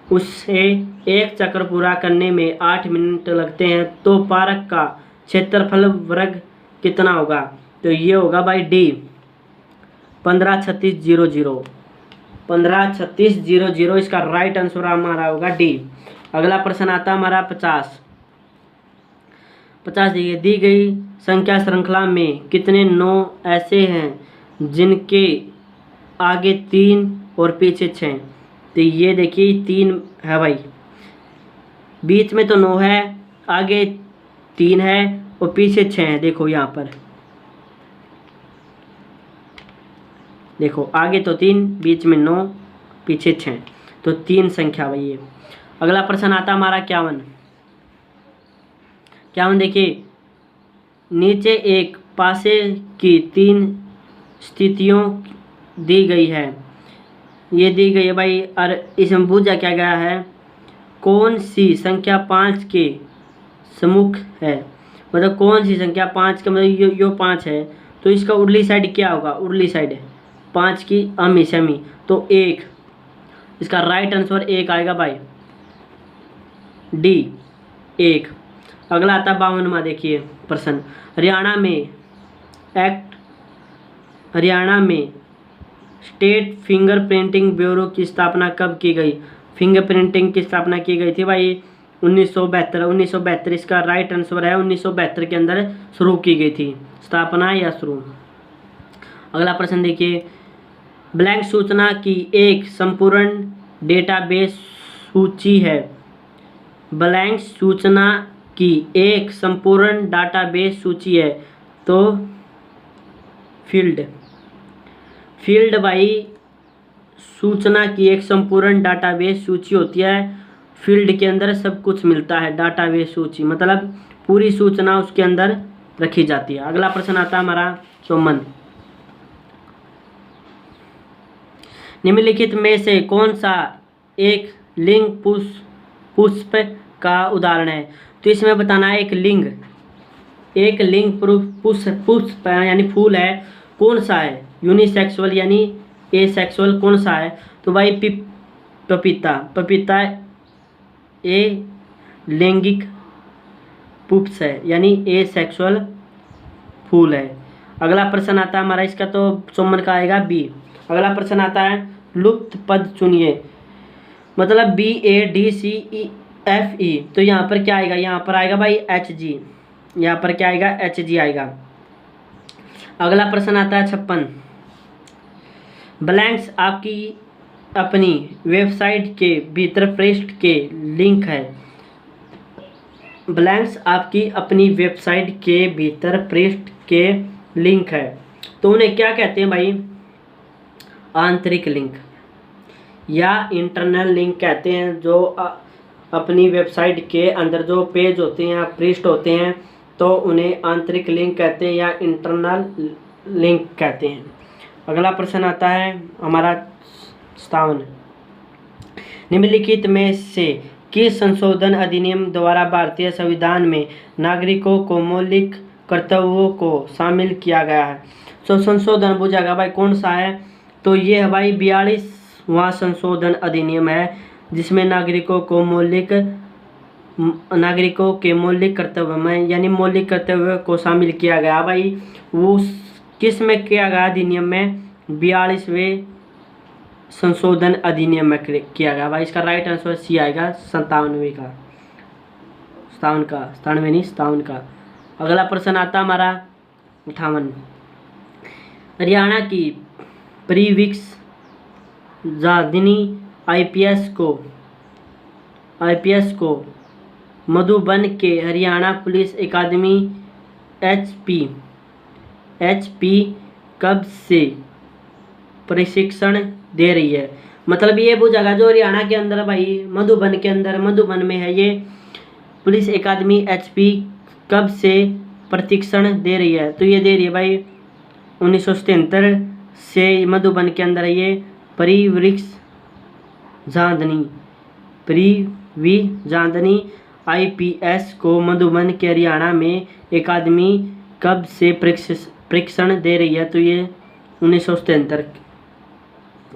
उसे एक चक्कर पूरा करने में 8 मिनट लगते हैं, तो पार्क का क्षेत्रफल वर्ग कितना होगा। तो ये होगा भाई डी 153600। 153600 इसका राइट आंसर हमारा होगा डी। अगला प्रश्न आता हमारा 50। देखिए, दी गई संख्या श्रृंखला में कितने 9 ऐसे हैं जिनके आगे 3 और पीछे 6। तो ये देखिए 3 है भाई, बीच में तो 9 है, आगे 3 है और पीछे 6 है। देखो यहाँ पर देखो, आगे तो 3, बीच में 9, पीछे 6, तो 3 संख्या भाई ये। अगला प्रश्न आता हमारा 51। देखिए, नीचे एक पासे की 3 स्थितियों दी गई है। ये दी गई है भाई, और इसमें पूछा क्या गया है, कौन सी संख्या 5 के सम्मुख है। मतलब कौन सी संख्या 5 का मतलब यो 5 है, तो इसका उर्ली साइड क्या होगा। उर्ली साइड 5 की अमी तो 1। इसका राइट आंसर 1 आएगा भाई, डी 1। अगला आता 52वां, देखिए प्रश्न। हरियाणा में स्टेट फिंगरप्रिंटिंग ब्यूरो की स्थापना कब की गई। फिंगरप्रिंटिंग की स्थापना की गई थी भाई 1972। इसका राइट आंसर है 1972 के अंदर शुरू की गई थी स्थापना या शुरू। अगला प्रश्न देखिए, ब्लैंक सूचना की एक संपूर्ण डेटाबेस सूची है। ब्लैंक सूचना की एक संपूर्ण डाटाबेस सूची है, तो फील्ड भाई सूचना की एक संपूर्ण डाटाबेस सूची होती है। फील्ड के अंदर सब कुछ मिलता है, डाटाबेस सूची मतलब पूरी सूचना उसके अंदर रखी जाती है। अगला प्रश्न आता है हमारा सुमन, निम्नलिखित में से कौन सा एक लिंग पुष्प का उदाहरण है? तो इसमें बताना है एक लिंग पुष्प यानी फूल है, कौन सा है? यूनिसेक्सुअल यानी एसेक्सुअल कौन सा है? तो भाई पपीता ए लैंगिक पुष्प है यानी एसेक्सुअल फूल है। अगला प्रश्न आता है हमारा, इसका तो सुमन का आएगा बी। अगला प्रश्न आता है लुप्त पद चुनिए, मतलब BADCEFE। तो यहाँ पर क्या आएगा? यहाँ पर आएगा भाई HG, यहाँ पर क्या आएगा? HG आएगा। अगला प्रश्न आता है 56, ब्लैंक्स आपकी अपनी वेबसाइट के भीतर पृष्ठ के लिंक है। ब्लैंक्स आपकी अपनी वेबसाइट के भीतर पृष्ठ के लिंक है, तो उन्हें क्या कहते हैं भाई? आंतरिक लिंक या इंटरनल लिंक कहते हैं। जो अपनी वेबसाइट के अंदर जो पेज होते हैं या पृष्ठ होते हैं तो उन्हें आंतरिक लिंक कहते हैं या इंटरनल लिंक कहते हैं। अगला प्रश्न आता है हमारा 57, निम्नलिखित में से किस संशोधन अधिनियम द्वारा भारतीय संविधान में नागरिकों को मौलिक कर्तव्यों को शामिल किया गया है? तो संशोधन बुझाएगा भाई कौन सा है? तो ये है भाई 42वां संशोधन अधिनियम है, जिसमें नागरिकों के मौलिक कर्तव्य में यानी मौलिक कर्तव्य को शामिल किया गया भाई। वो किस में किया गया? अधिनियम में 42वें संशोधन अधिनियम में किया गया भाई। इसका राइट आंसर सी आएगा, 57 का। अगला प्रश्न आता हमारा 58, हरियाणा की प्रीविक्स जादिनी आईपीएस को मधुबन के हरियाणा पुलिस अकादमी HP कब से प्रशिक्षण दे रही है? मतलब ये वो जगह जो हरियाणा के अंदर भाई मधुबन में है, ये पुलिस अकादमी HP कब से प्रशिक्षण दे रही है? तो ये दे रही है भाई 1977 से मधुबन के अंदर ये परिवृक्ष जांदनी IPS को मधुबन के हरियाणा में अकादमी कब से प्रशिक्षण दे रही है? तो ये 1977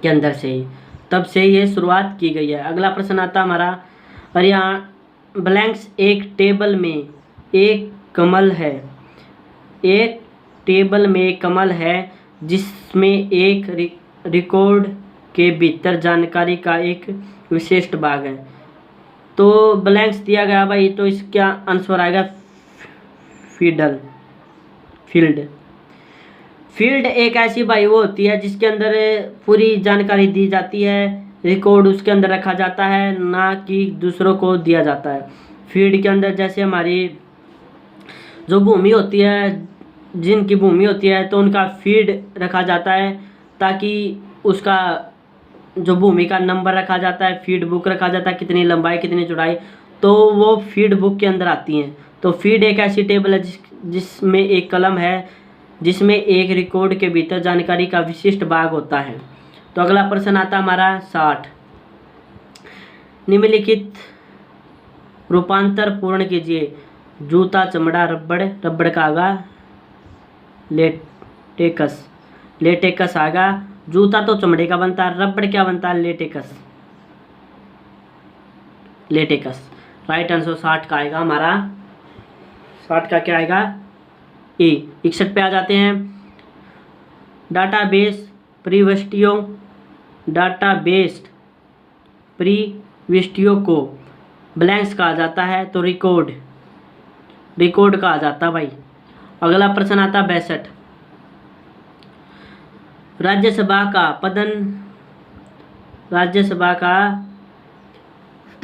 के अंदर से ही, तब से ये शुरुआत की गई है। अगला प्रश्न आता हमारा, हरियाणा ब्लैंक्स एक टेबल में एक कमल है जिसमें एक रिकॉर्ड के भीतर जानकारी का एक विशिष्ट भाग है। तो ब्लैंक्स दिया गया भाई, तो इसका आंसर आएगा फील्ड एक ऐसी भाई वो होती है जिसके अंदर पूरी जानकारी दी जाती है, रिकॉर्ड उसके अंदर रखा जाता है, ना कि दूसरों को दिया जाता है। फील्ड के अंदर जैसे हमारी जो भूमि होती है, जिनकी भूमि होती है तो उनका फील्ड रखा जाता है, ताकि उसका जो भूमि का नंबर रखा जाता है, फीड बुक रखा जाता है, कितनी लंबाई कितनी चौड़ाई, तो वो फीड बुक के अंदर आती हैं। तो फीड एक ऐसी टेबल है जिसमें एक कलम है जिसमें एक रिकॉर्ड के भीतर जानकारी का विशिष्ट भाग होता है। तो अगला प्रश्न आता हमारा 60, निम्नलिखित रूपांतर पूर्ण कीजिए। जूता चमड़ा रबड़ का आगा लेटेक्स आगा। जूता तो चमड़े का बनता है, रबड़ क्या बनता है? लेटेक्स। राइट आंसर 60 का आएगा हमारा, 60 का क्या आएगा? ए। 61 पे आ जाते हैं, डाटाबेस प्रविष्टियों को ब्लैंक्स कहा जाता है, तो रिकॉर्ड कहा जाता है भाई। अगला प्रश्न आता है 62, राज्यसभा का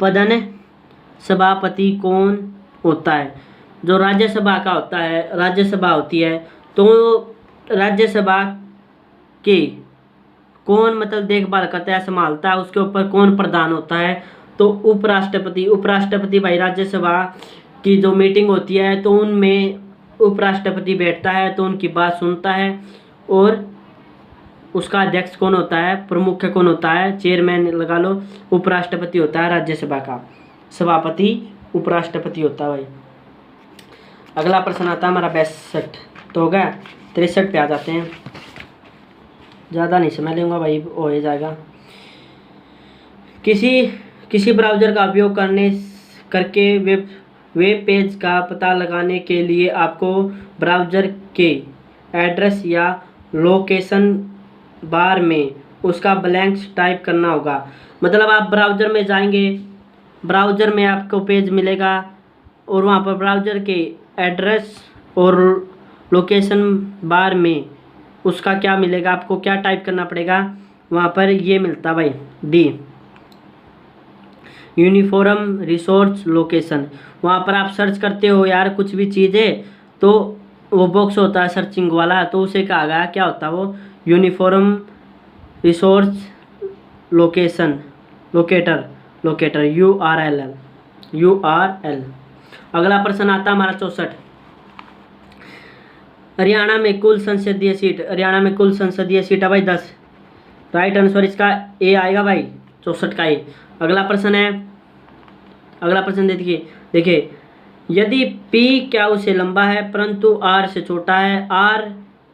पदन सभापति कौन होता है? जो राज्यसभा होती है, तो राज्यसभा के कौन मतलब देखभाल करता है, संभालता है, उसके ऊपर कौन प्रधान होता है? तो उपराष्ट्रपति। उपराष्ट्रपति भाई राज्यसभा की जो मीटिंग होती है तो उनमें उपराष्ट्रपति बैठता है, तो उनकी बात सुनता है। और उसका अध्यक्ष कौन होता है, प्रमुख कौन होता है, चेयरमैन लगा लो, उपराष्ट्रपति होता है राज्यसभा का। सभापति उपराष्ट्रपति होता है भाई। अगला प्रश्न आता है हमारा 62 तो हो गया। 63 पे आ जाते हैं, ज़्यादा नहीं समय लूँगा भाई, हो ही जाएगा। किसी ब्राउज़र का उपयोग करके वेब पेज का पता लगाने के लिए आपको ब्राउज़र के एड्रेस या लोकेशन बार में उसका ब्लैंक्स टाइप करना होगा। मतलब आप ब्राउज़र में जाएंगे, ब्राउज़र में आपको पेज मिलेगा और वहाँ पर ब्राउज़र के एड्रेस और लोकेशन बार में उसका क्या मिलेगा, आपको क्या टाइप करना पड़ेगा वहाँ पर, ये मिलता भाई डी, यूनिफॉर्म रिसोर्स लोकेशन। वहाँ पर आप सर्च करते हो यार कुछ भी चीज़ है तो वो बॉक्स होता है सर्चिंग वाला, तो उसे कहा गया क्या होता है वो, यूनिफॉर्म रिसोर्स लोकेटर URL। अगला प्रश्न आता है हमारा 64। हरियाणा में कुल संसदीय सीट है भाई 10। राइट आंसर इसका ए आएगा भाई, 64 का ए। अगला प्रश्न देखिए, यदि P Q से लंबा है परंतु R से छोटा है,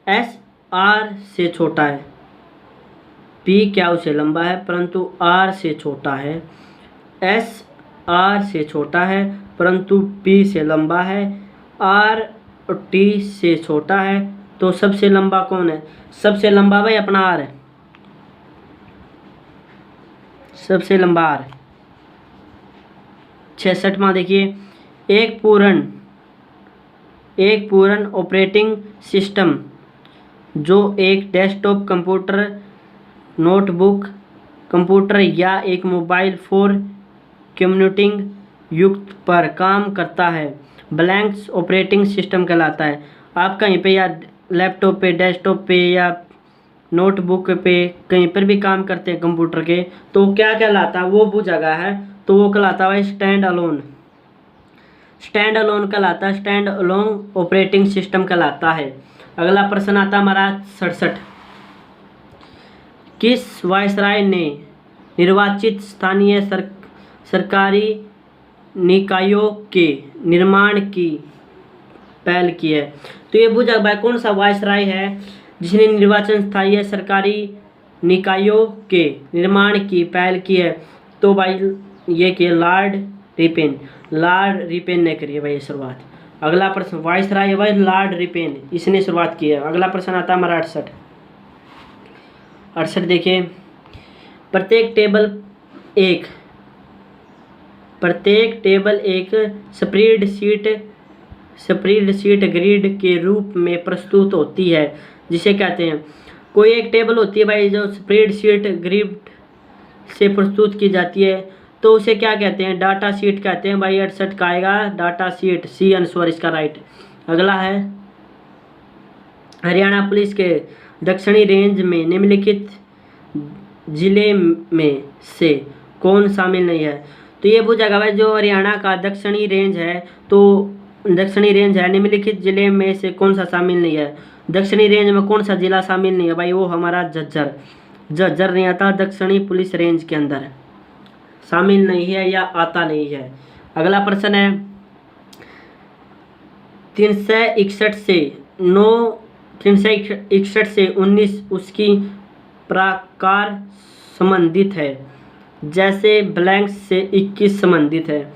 S R से छोटा है, P Q से लंबा है परंतु R से छोटा है, S R से छोटा है परंतु P से लंबा है, R T से छोटा है, तो सबसे लंबा कौन है? सबसे लंबा भाई अपना R है, सबसे लंबा R। 66वां देखिए, एक पूर्ण ऑपरेटिंग सिस्टम जो एक डेस्कटॉप कंप्यूटर, नोटबुक कंप्यूटर या एक मोबाइल फोन कम्युनिटिंग युक्त पर काम करता है, ब्लैंक्स ऑपरेटिंग सिस्टम कहलाता है। आप कहीं पे या लैपटॉप पे, डेस्कटॉप पे या नोटबुक पे कहीं पर भी काम करते हैं कंप्यूटर के, तो क्या कहलाता है? वो जगह है तो वो कहलाता है स्टैंड अलोन कहलाता है, स्टैंड अलोन ऑपरेटिंग सिस्टम कहलाता है। अगला प्रश्न आता है हमारा 67। किस वायसराय ने निर्वाचित स्थानीय सरकारी निकायों के निर्माण की पहल की है? तो ये पूछा भाई कौन सा वायसराय है जिसने निर्वाचन स्थानीय सरकारी निकायों के निर्माण की पहल की है? तो भाई ये कि लॉर्ड रिपेन ने करी है भाई शुरुआत। अगला प्रश्न, वायसराय है भाई लॉर्ड रिपेन, इसने शुरुआत की है। अगला प्रश्न आता है हमारा 68 देखिए, प्रत्येक टेबल एक स्प्रेडशीट ग्रिड के रूप में प्रस्तुत होती है, जिसे कहते हैं? कोई एक टेबल होती है भाई जो स्प्रेडशीट ग्रिड से प्रस्तुत की जाती है, तो उसे क्या कहते हैं? डाटा शीट कहते हैं भाई। 68 का आएगा डाटा शीट, सी आंसर इसका राइट। अगला है, हरियाणा पुलिस के दक्षिणी रेंज में निम्नलिखित जिले में से कौन शामिल नहीं है? तो ये पूछा भाई जो हरियाणा का दक्षिणी रेंज है, तो दक्षिणी रेंज है, निम्नलिखित जिले में से कौन सा शामिल नहीं है? दक्षिणी रेंज में कौन सा जिला शामिल नहीं है भाई? वो हमारा झज्जर नहीं आता दक्षिणी पुलिस रेंज के अंदर, शामिल नहीं है या आता नहीं है। अगला प्रश्न है, 361 से 19 उसकी प्रकार संबंधित है, जैसे ब्लैंक से 21 संबंधित है।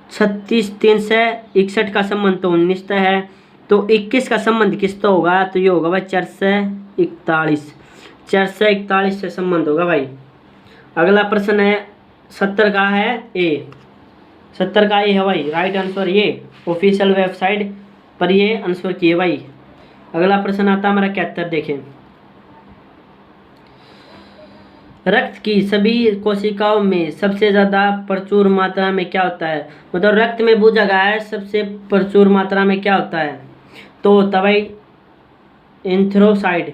361 का संबंध तो 19 तक है, तो 21 का संबंध किस तो होगा? तो ये होगा भाई 441 से संबंध होगा भाई। अगला प्रश्न है 70 का है ए, 70 का ए है भाई राइट आंसर, ये ऑफिशियल वेबसाइट पर ये आंसर किए भाई। अगला प्रश्न आता हमारा 71 देखें, रक्त की सभी कोशिकाओं में सबसे ज़्यादा प्रचुर मात्रा में क्या होता है? मतलब रक्त में पूछा गया है सबसे प्रचुर मात्रा में क्या होता है? तो होता भाई एंथ्रोसाइड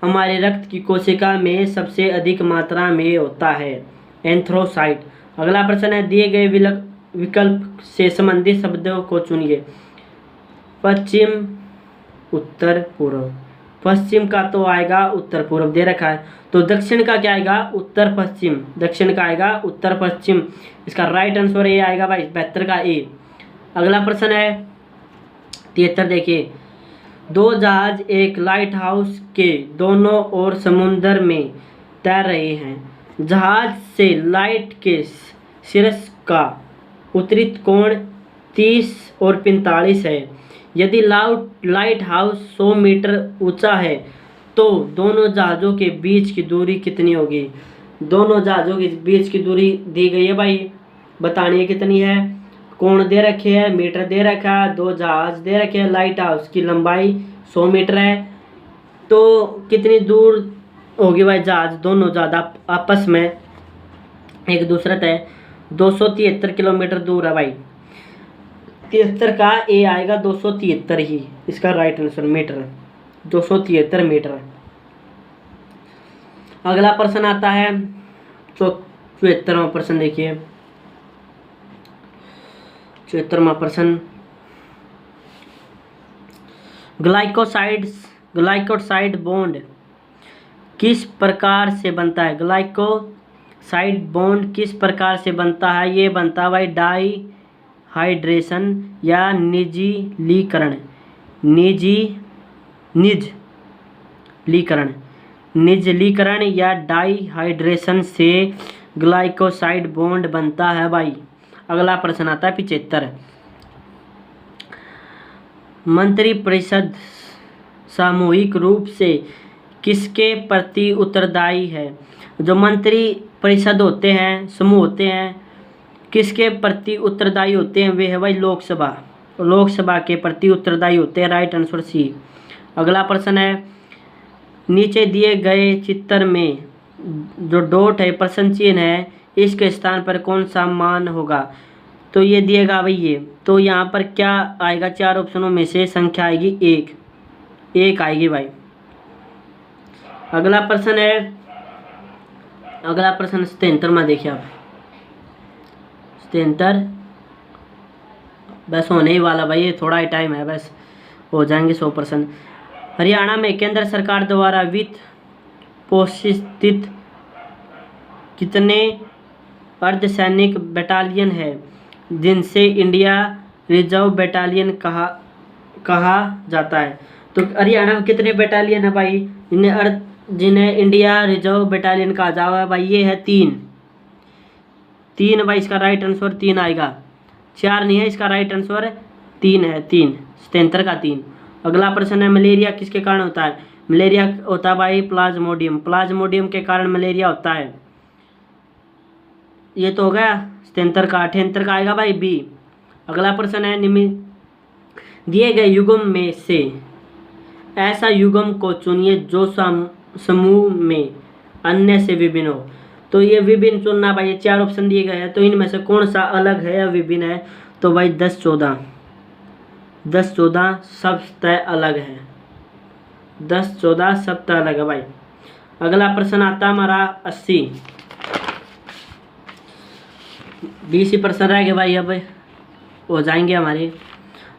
हमारे रक्त की कोशिका में सबसे अधिक मात्रा में होता है? एंथ्रोसाइट। अगला प्रश्न है, दिए गए विकल्प से संबंधित शब्दों को चुनिए। पश्चिम, उत्तर, पूर्व। पश्चिम का तो आएगा उत्तर पूर्व दे रखा है, तो दक्षिण का क्या आएगा? उत्तर पश्चिम। दक्षिण का आएगा उत्तर पश्चिम। इसका राइट आंसर ये आएगा भाई 72 का ए। अगला प्रश्न है 73, देखिए। दो जहाज एक लाइट हाउस के दोनों ओर समुद्र में तैर रहे हैं। जहाज से लाइट के शीर्ष का उत्तरी कोण 30 और 45 है। यदि लाइट हाउस 100 मीटर ऊंचा है तो दोनों जहाज़ों के बीच की दूरी कितनी होगी? दोनों जहाज़ों के बीच की दूरी दी गई है भाई, बतानी है कितनी है। कोण दे रखे है, मीटर दे रखा है, दो जहाज दे रखे हैं। लाइट हाउस की लंबाई 100 मीटर है, तो कितनी दूर होगी भाई जहाज दोनों ज़्यादा आपस में एक दूसरे तय? 273 किलोमीटर दूर है भाई। 73 का ए आएगा, 273 ही इसका राइट आंसर। Metre 273 metre. अगला प्रश्न आता है 74वां प्रश्न, देखिए 74वां प्रश्न। ग्लाइकोसाइड बॉन्ड किस प्रकार से बनता है? ग्लाइकोसाइड बॉन्ड किस प्रकार से बनता है? ये बनता है भाई डाईहाइड्रेशन या निजलीकरण या डाईहाइड्रेशन से ग्लाइकोसाइड बॉन्ड बनता है भाई। अगला प्रश्न आता है 75। मंत्रिपरिषद सामूहिक रूप से किसके प्रति उत्तरदायी है? जो मंत्री परिषद होते हैं, समूह होते हैं, किसके प्रति उत्तरदायी होते हैं? वे है भाई लोकसभा के प्रति उत्तरदायी होते हैं। Right answer C. अगला प्रश्न है, नीचे दिए गए चित्र में जो डॉट है, प्रश्न चिन्ह है, इसके स्थान पर कौन सा मान होगा? तो ये दिएगा भाई ये, तो यहाँ पर क्या आएगा? चार ऑप्शनों में से संख्या आएगी एक आएगी भाई। अगला प्रश्न है 77वां, देखिए आप 77 बस होने ही वाला भाई, ये थोड़ा ही टाइम है, बस हो जाएंगे 100%। हरियाणा में केंद्र सरकार द्वारा वित्त पोषित कितने अर्धसैनिक बटालियन है जिनसे इंडिया रिजर्व बटालियन कहा जाता है? तो हरियाणा में कितने बटालियन है भाई जिन्हें इंडिया रिजर्व बटालियन कहा जाता है? भाई ये है 3 भाई, इसका राइट आंसर 3 आएगा। 4 नहीं है, इसका राइट आंसर 3 है। 77 का 3। अगला प्रश्न है, मलेरिया किसके कारण होता है? मलेरिया होता है भाई प्लाज्मोडियम के कारण मलेरिया होता है। ये तो हो गया 77 का। 78 का आएगा भाई बी। अगला प्रश्न है, दिए गए युग्म में से ऐसा युग्म को चुनिए जो समूह में अन्य से विभिन्न हो। तो ये विभिन्न चुनना भाई, ये 4 ऑप्शन दिए गए हैं, तो इनमें से कौन सा अलग है या विभिन्न है? तो भाई 10-14 सबसे अलग है। 10-14 सबसे अलग है भाई। अगला प्रश्न आता है हमारा 80। 20 ही प्रश्न रह गए भाई, अब हो जाएंगे हमारे।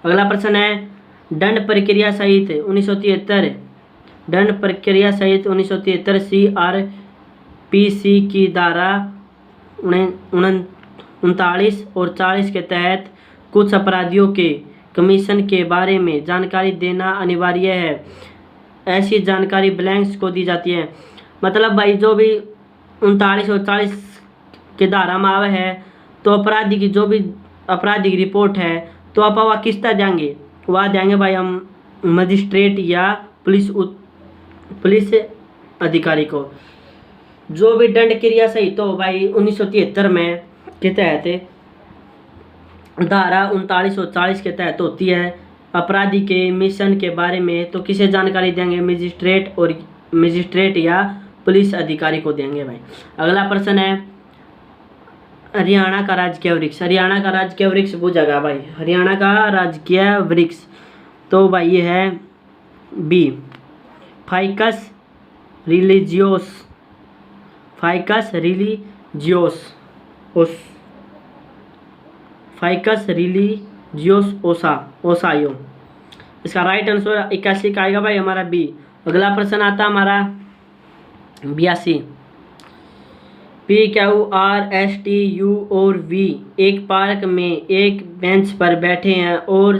अगला प्रश्न है, दंड प्रक्रिया सहित 1973 CRPC की धारा 39 और 40 के तहत कुछ अपराधियों के कमीशन के बारे में जानकारी देना अनिवार्य है। ऐसी जानकारी ब्लैंक्स को दी जाती है। मतलब भाई जो भी 39 और 40 के धारा में आवे है, तो अपराधी की जो भी आपराधिक रिपोर्ट है, तो आप वह किस तरह देंगे? वह देंगे भाई हम मजिस्ट्रेट या पुलिस अधिकारी को। जो भी दंड क्रिया सही तो भाई 1973 में के तहत धारा 39 और 40 के तहत होती है। अपराधी के मिशन के बारे में तो किसे जानकारी देंगे? मजिस्ट्रेट या पुलिस अधिकारी को देंगे भाई। अगला प्रश्न है, हरियाणा का राजकीय वृक्ष। हरियाणा का राजकीय वृक्ष पूछेगा भाई, हरियाणा का राजकीय वृक्ष, तो भाई ये है बी फाइकस रिलीजियोस, फाइकस रिलीजियोस ओस, फाइकस रिलीजियोस ओसायो। इसका राइट आंसर 81 का आएगा भाई हमारा बी। अगला प्रश्न आता हमारा 82। PQRSTU और V एक पार्क में एक बेंच पर बैठे हैं और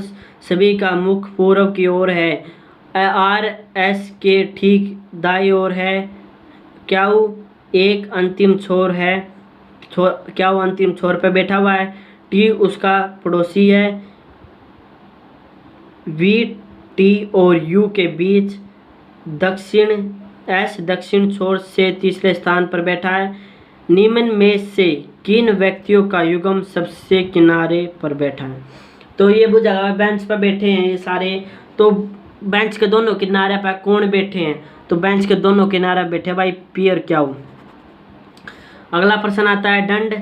सभी का मुख पूर्व की ओर है। RS के ठीक दाईं ओर है। क्या वो एक अंतिम छोर है, क्या वो अंतिम छोर पर बैठा हुआ है। T उसका पड़ोसी है। V T और U के बीच S दक्षिण छोर से तीसरे स्थान पर बैठा है। निम्न में से किन व्यक्तियों का युग्म सबसे किनारे पर बैठा है। तो ये बुझा बेंच पर बैठे हैं ये सारे, तो बेंच के दोनों किनारे पर कौन बैठे हैं, तो बेंच के दोनों किनारे बैठे भाई पियर क्याऊ। अगला प्रश्न आता है दंड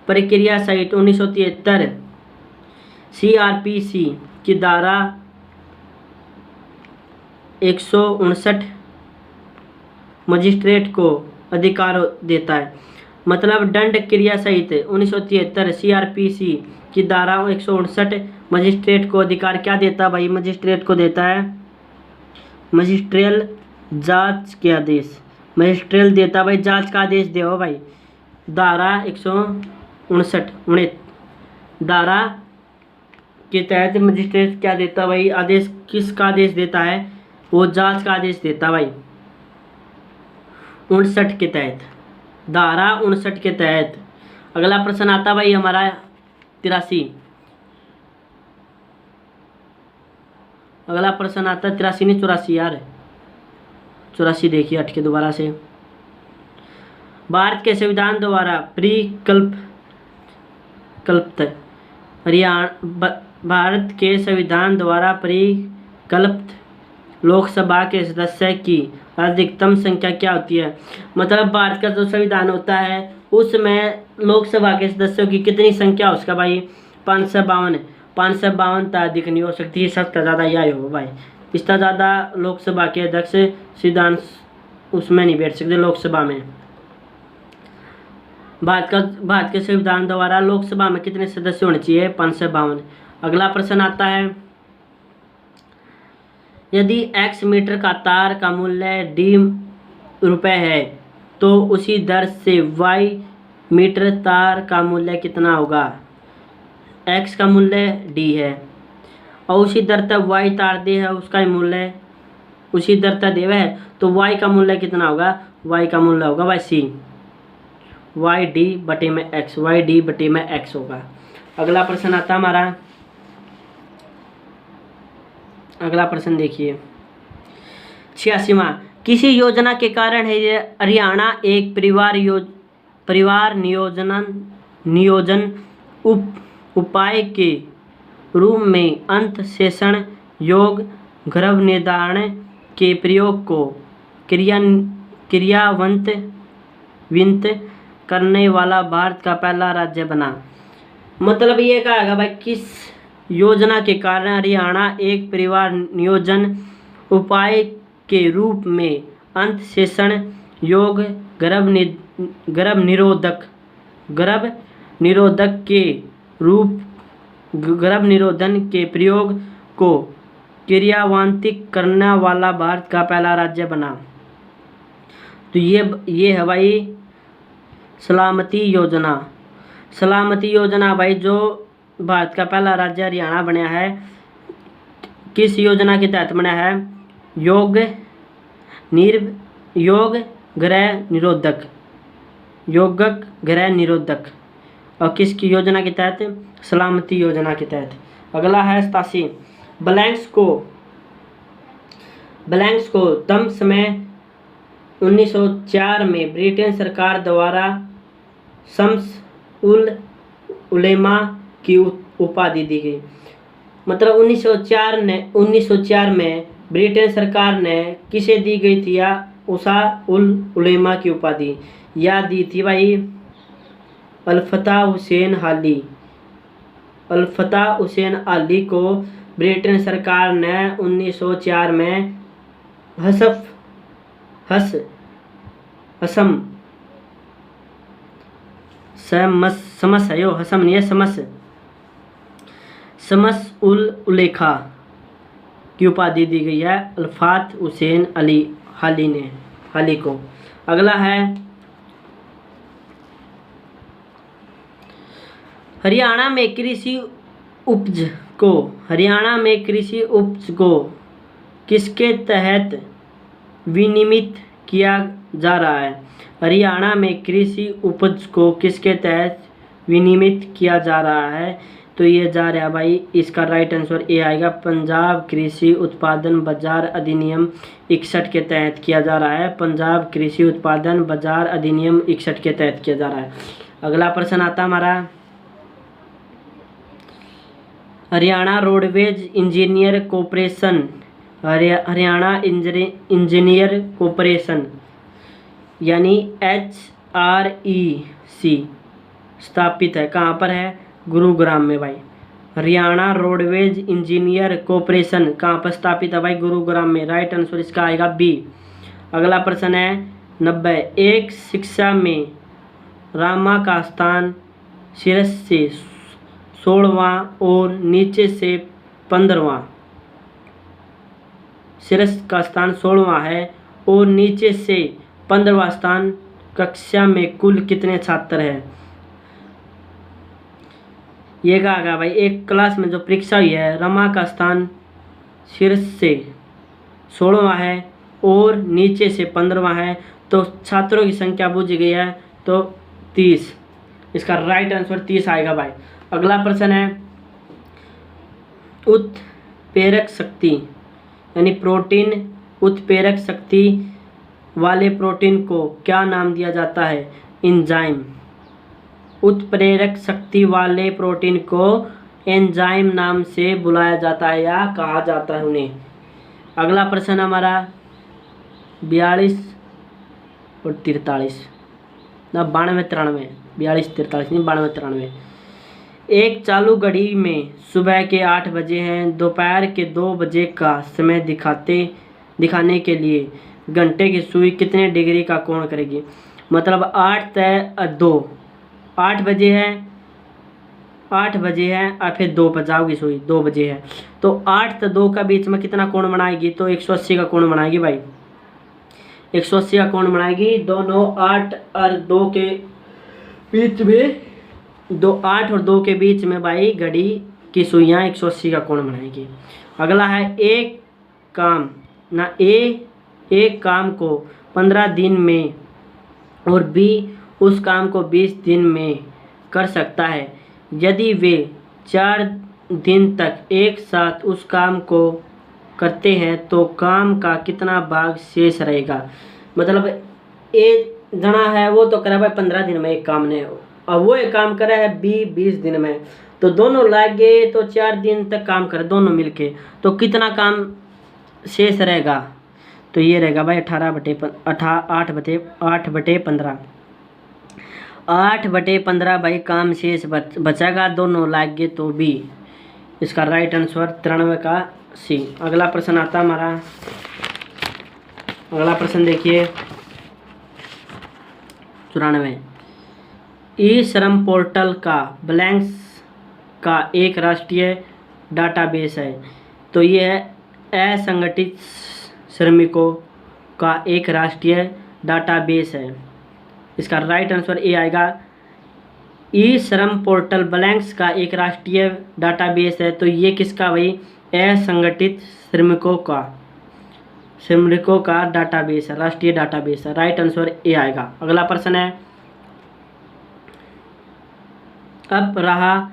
प्रक्रिया सहित 1973 CRPC की धारा 159 मजिस्ट्रेट को अधिकार देता है। मतलब दंड क्रिया सहित 1973 CRPC की धारा 159 मजिस्ट्रेट को अधिकार क्या देता है भाई, मजिस्ट्रेट को देता है मजिस्ट्रियल जांच के आदेश। मजिस्ट्रियल देता भाई जांच का आदेश दे भाई। धारा 159 धारा के तहत मजिस्ट्रेट क्या देता भाई आदेश, किसका आदेश देता है, वो जांच का आदेश देता भाई 59 के तहत, धारा 59 के तहत। अगला प्रश्न आता भाई हमारा 83। अगला प्रश्न आता 83 नहीं 84 यार, 84 देखिए हट के दोबारा से। भारत के संविधान द्वारा भारत के संविधान द्वारा परिकल्पित लोकसभा के सदस्य की अधिकतम संख्या क्या होती है। मतलब भारत का जो संविधान होता है उसमें लोकसभा के सदस्यों की कितनी संख्या उसका भाई 552 तो अधिक नहीं हो सकती, सबसे ज़्यादा यही हो भाई। इससे ज़्यादा लोकसभा के अध्यक्ष संविधान उसमें नहीं बैठ सकते लोकसभा में। भारत के संविधान द्वारा लोकसभा में कितने सदस्य होने चाहिए 552। अगला प्रश्न आता है यदि x मीटर का तार का मूल्य D रुपए है तो उसी दर से y मीटर तार का मूल्य कितना होगा। x का मूल्य D है और उसी दर तक y तार दे है, उसका मूल्य उसी दर तक देवा है, तो y का मूल्य कितना होगा, y का मूल्य होगा भाई C, y D बटे में x, y D बटे में x होगा। अगला प्रश्न आता हमारा, अगला प्रश्न देखिए 86वां। किसी योजना के कारण हरियाणा एक परिवार नियोजन उपाय के रूप में अंत शेषण योग गर्भनिधारण के प्रयोग को क्रियान्वित करने वाला भारत का पहला राज्य बना। मतलब ये कहा भाई किस योजना के कारण हरियाणा एक परिवार नियोजन उपाय के रूप में अंत शेषण योग गर्भ निरोधन के प्रयोग को क्रियान्वित करने वाला भारत का पहला राज्य बना। तो ये है भाई सलामती योजना भाई, जो भारत का पहला राज्य हरियाणा बना है, किस योजना के तहत बना है, योग ग्रह निरोधक और किसकी योजना के तहत, सलामती योजना के तहत। अगला है 87। ब्लैंक्स को तम समय 1904 में ब्रिटेन सरकार द्वारा शम्स उल उलेमा की उपाधि दी गई। मतलब 1904 में ब्रिटेन सरकार ने किसे दी गई थी या उषा उल उलेमा की उपाधि या दी थी भाई अल्फता हुसैन अली को ब्रिटेन सरकार ने 1904 में असम समस है यो, हसम नहीं है, समस उल उलेखा की उपाधि दी गई है अल्फात हुसैन हाली को। अगला है हरियाणा में कृषि उपज को किसके तहत विनियमित किया जा रहा है? हरियाणा में कृषि उपज को किसके तहत विनियमित किया जा रहा है? तो ये जा रहा है भाई, इसका राइट आंसर ए आएगा, पंजाब कृषि उत्पादन बाजार अधिनियम 61 के तहत किया जा रहा है। पंजाब कृषि उत्पादन बाजार अधिनियम 61 के तहत किया जा रहा है। अगला प्रश्न आता हमारा, Haryana roadways engineer corporation, Haryana engineer corporation यानी HREC स्थापित है, कहाँ पर है? गुरुग्राम में भाई। हरियाणा रोडवेज इंजीनियर कॉरपोरेशन कहाँ पर स्थापित है भाई? गुरुग्राम में। राइट आंसर इसका आएगा बी। अगला प्रश्न है 90, एक शिक्षा में रामा का स्थान शीर्ष से 16वां और नीचे से 15वां, शीर्ष का स्थान 16वां है और नीचे से 15वां स्थान, कक्षा में कुल कितने छात्र हैं? ये कहा भाई, एक क्लास में जो परीक्षा हुई है, रमा का स्थान शीर्ष से 16वां है और नीचे से 15वां है, तो छात्रों की संख्या पूछी गई है तो 30। इसका राइट आंसर 30 आएगा भाई। अगला प्रश्न है उत्प्रेरक शक्ति यानी प्रोटीन, उत्प्रेरक शक्ति वाले प्रोटीन को क्या नाम दिया जाता है? एंजाइम। उत्प्रेरक शक्ति वाले प्रोटीन को एंजाइम नाम से बुलाया जाता है या कहा जाता है उन्हें। अगला प्रश्न हमारा 42 और 43 ना 92 93, 42 43 नहीं 92 93। एक चालू घड़ी में सुबह के 8 बजे हैं, दोपहर के 2 बजे का समय दिखाने के लिए घंटे की सुई कितने डिग्री का कोण करेगी? मतलब 8 बजे है और फिर 2 बजाओगी सुई, 2 बजे है तो 8 से 2 का बीच में कितना कोण बनाएगी? तो 180 का कोण बनाएगी भाई, 180 का कोण बनाएगी। दोनों 8 और 2 के बीच में, 8 और 2 के बीच में भाई घड़ी की सुइयाँ 180 का कोण बनाएगी। अगला है एक काम को 15 दिन में और बी उस काम को 20 दिन में कर सकता है, यदि वे 4 दिन तक एक साथ उस काम को करते हैं तो काम का कितना भाग शेष रहेगा? मतलब एक जना है वो तो करा भाई 15 दिन में एक काम ने, अब वो एक काम करा है 20 दिन में, तो दोनों लागे तो 4 दिन तक काम करे दोनों मिलके, तो कितना काम शेष रहेगा? तो ये रहेगा भाई 8/15 भाई काम शेष बचेगा, दोनों लागे तो भी। इसका राइट आंसर 93 का सी। अगला प्रश्न आता हमारा, अगला प्रश्न देखिए 94, ई श्रम पोर्टल का ब्लैंक्स का एक राष्ट्रीय डाटाबेस है, तो ये है असंगठित श्रमिकों का एक राष्ट्रीय डाटाबेस है। इसका राइट आंसर ए आएगा, ई श्रम पोर्टल ब्लैंक्स का एक राष्ट्रीय डाटाबेस है, तो ये किसका भाई? असंगठित श्रमिकों का डाटाबेस है, राष्ट्रीय डाटाबेस है। राइट आंसर ए आएगा। अगला प्रश्न है, अब रहा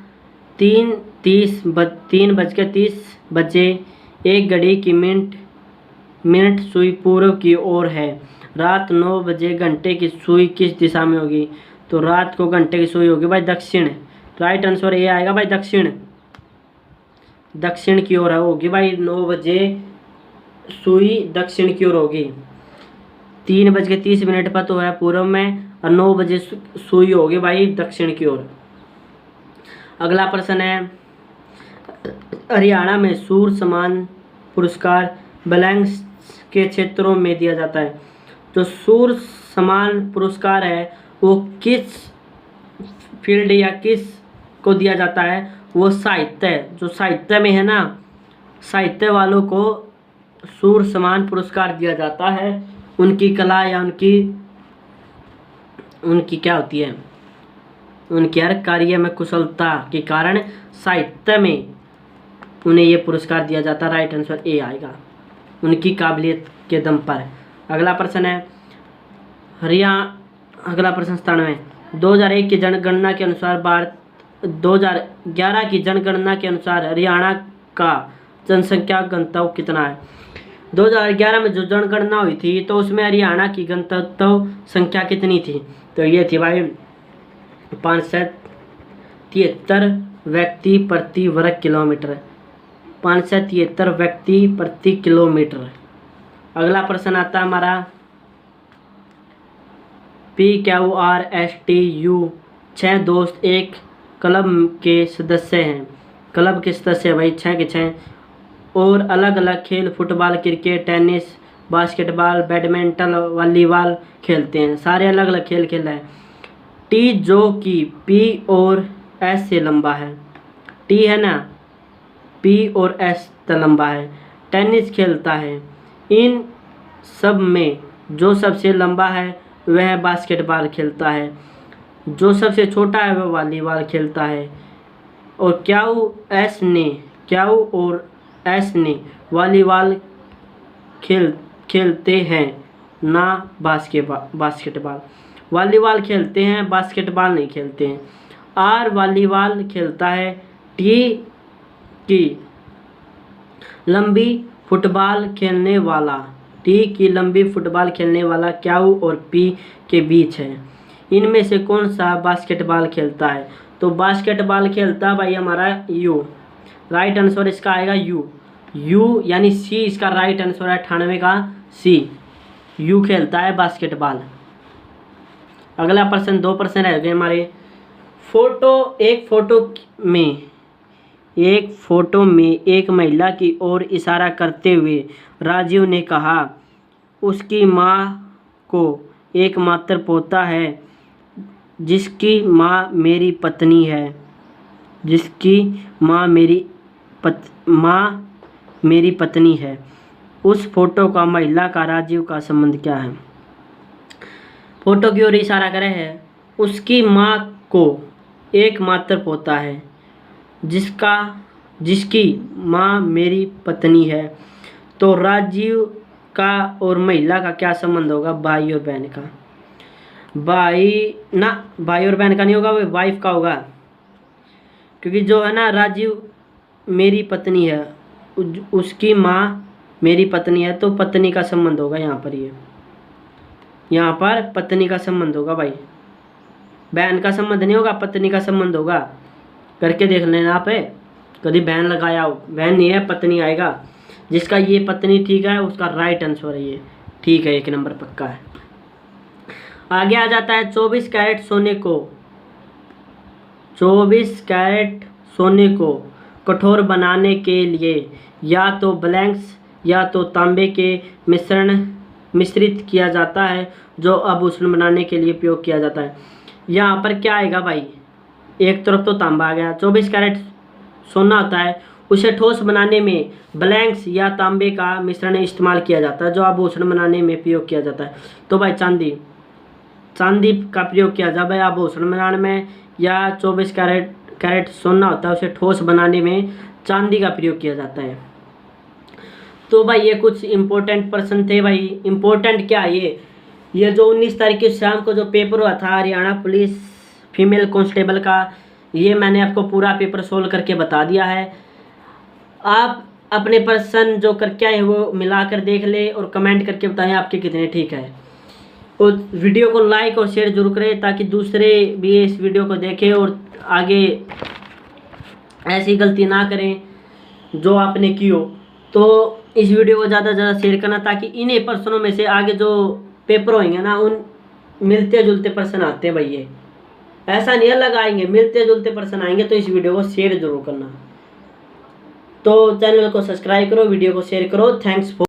3:30 एक घड़ी की मिनट सुई पूर्व की ओर है, रात 9 बजे घंटे की सुई किस दिशा में होगी? तो रात को घंटे की सुई होगी भाई दक्षिण। राइट आंसर ये आएगा भाई दक्षिण की ओर होगी भाई, 9 बजे सुई दक्षिण की ओर होगी। 3:30 पर तो है पूर्व में और 9 बजे सुई होगी भाई दक्षिण की ओर। अगला प्रश्न है, हरियाणा में सूर्य सम्मान पुरस्कार ब्लैंक्स के क्षेत्रों में दिया जाता है, जो सूर्य सम्मान पुरस्कार है वो किस फील्ड या किस को दिया जाता है? वो साहित्य, जो साहित्य में है ना, साहित्य वालों को सूर्य सम्मान पुरस्कार दिया जाता है। उनकी कला या उनकी क्या होती है, उनके हर कार्य में कुशलता के कारण साहित्य में उन्हें ये पुरस्कार दिया जाता है। राइट आंसर ए आएगा, उनकी काबिलियत के दम पर। अगला प्रश्न है अगला प्रश्न 97। 2001 की जनगणना के अनुसार 2011 की जनगणना के अनुसार हरियाणा का जनसंख्या घनत्व कितना है? 2011 में जो जनगणना हुई थी तो उसमें हरियाणा की घनत्व संख्या कितनी थी? तो ये थी भाई 573 व्यक्ति प्रति वर्ग किलोमीटर। 573 व्यक्ति प्रति किलोमीटर। अगला प्रश्न आता है हमारा PQRSTU 6 दोस्त एक क्लब के सदस्य हैं। क्लब के सदस्य भाई 6 के 6 और अलग अलग खेल football, cricket, tennis, basketball, badminton, volleyball खेलते हैं। सारे अलग अलग खेल खेल रहे हैं। टी जो कि P और S से लंबा है, टी है ना, P और S से लंबा है, टेनिस खेलता है। इन सब में जो सबसे लंबा है वह बास्केटबॉल खेलता है, जो सबसे छोटा है वह वॉलीबॉल खेलता है। और क्यू और एस ने वॉलीबॉल खेलते हैं ना बास्केटबॉल। वॉलीबॉल खेलते हैं, बास्केटबॉल नहीं खेलते हैं। आर वॉलीबॉल खेलता है, टी की लंबी फुटबॉल खेलने वाला, टी की लंबी फुटबॉल खेलने वाला क्यू और पी के बीच है। इनमें से कौन सा बास्केटबॉल खेलता है? तो बास्केटबॉल खेलता भाई हमारा यू। राइट आंसर इसका आएगा यू यानी सी इसका राइट आंसर है। 98 का सी, यू खेलता है बास्केटबॉल। अगला प्रश्न 2 प्रश्न रह गए हमारे। एक फोटो में एक महिला की ओर इशारा करते हुए राजीव ने कहा उसकी माँ को एकमात्र पोता है जिसकी माँ मेरी पत्नी है। जिसकी माँ मेरी पत्नी है। उस फोटो का महिला का राजीव का संबंध क्या है? फोटो की ओर इशारा करे है, उसकी माँ को एकमात्र पोता है जिसकी माँ मेरी पत्नी है। तो राजीव का और महिला का क्या संबंध होगा? भाई और बहन का। भाई और बहन का नहीं होगा, वो वाइफ का होगा। क्योंकि जो है ना, राजीव मेरी पत्नी है, उसकी माँ मेरी पत्नी है, तो पत्नी का संबंध होगा यहाँ पर। यहाँ पर पत्नी का संबंध होगा भाई, बहन का संबंध नहीं होगा, पत्नी का संबंध होगा। करके देख लेना आप, कभी बहन लगाया हो, बहन नहीं है, पत्नी आएगा। जिसका ये पत्नी ठीक है उसका राइट आंसर है ये, ठीक है, 1 नंबर पक्का है। आगे आ जाता है 24 कैरेट सोने को कठोर बनाने के लिए या तो ब्लैंक्स या तो तांबे के मिश्रित किया जाता है, जो आभूषण बनाने के लिए उपयोग किया जाता है। यहाँ पर क्या आएगा भाई? एक तरफ तो तांबा आ गया। 24 कैरेट सोना होता है, उसे ठोस बनाने में ब्लैंक्स या तांबे का मिश्रण इस्तेमाल किया जाता है, जो आभूषण बनाने में प्रयोग किया जाता है। तो भाई चांदी का प्रयोग किया जाता है आभूषण बनाने में, या 24 कैरेट सोना होता है उसे ठोस बनाने में चांदी का प्रयोग किया जाता है। तो भाई ये कुछ इम्पोर्टेंट प्रश्न थे भाई। इम्पोर्टेंट क्या है, ये जो 19 तारीख की शाम को जो पेपर हुआ था हरियाणा पुलिस फीमेल कांस्टेबल का, ये मैंने आपको पूरा पेपर सोल्व करके बता दिया है। आप अपने प्रश्न जो करके आए वो मिलाकर देख ले और कमेंट करके बताएं आपके कितने ठीक है। और वीडियो को लाइक और शेयर जरूर करें ताकि दूसरे भी इस वीडियो को देखें और आगे ऐसी गलती ना करें जो आपने की हो। तो इस वीडियो को ज़्यादा से ज़्यादा शेयर करना ताकि इन्हीं प्रश्नों में से आगे जो पेपर होंगे ना, उन मिलते जुलते प्रश्न आते हैं भाई। ये ऐसा नहीं अलग आएंगे, मिलते जुलते प्रश्न आएंगे। तो इस वीडियो को शेयर जरूर करना। तो चैनल को सब्सक्राइब करो, वीडियो को शेयर करो। Thanks for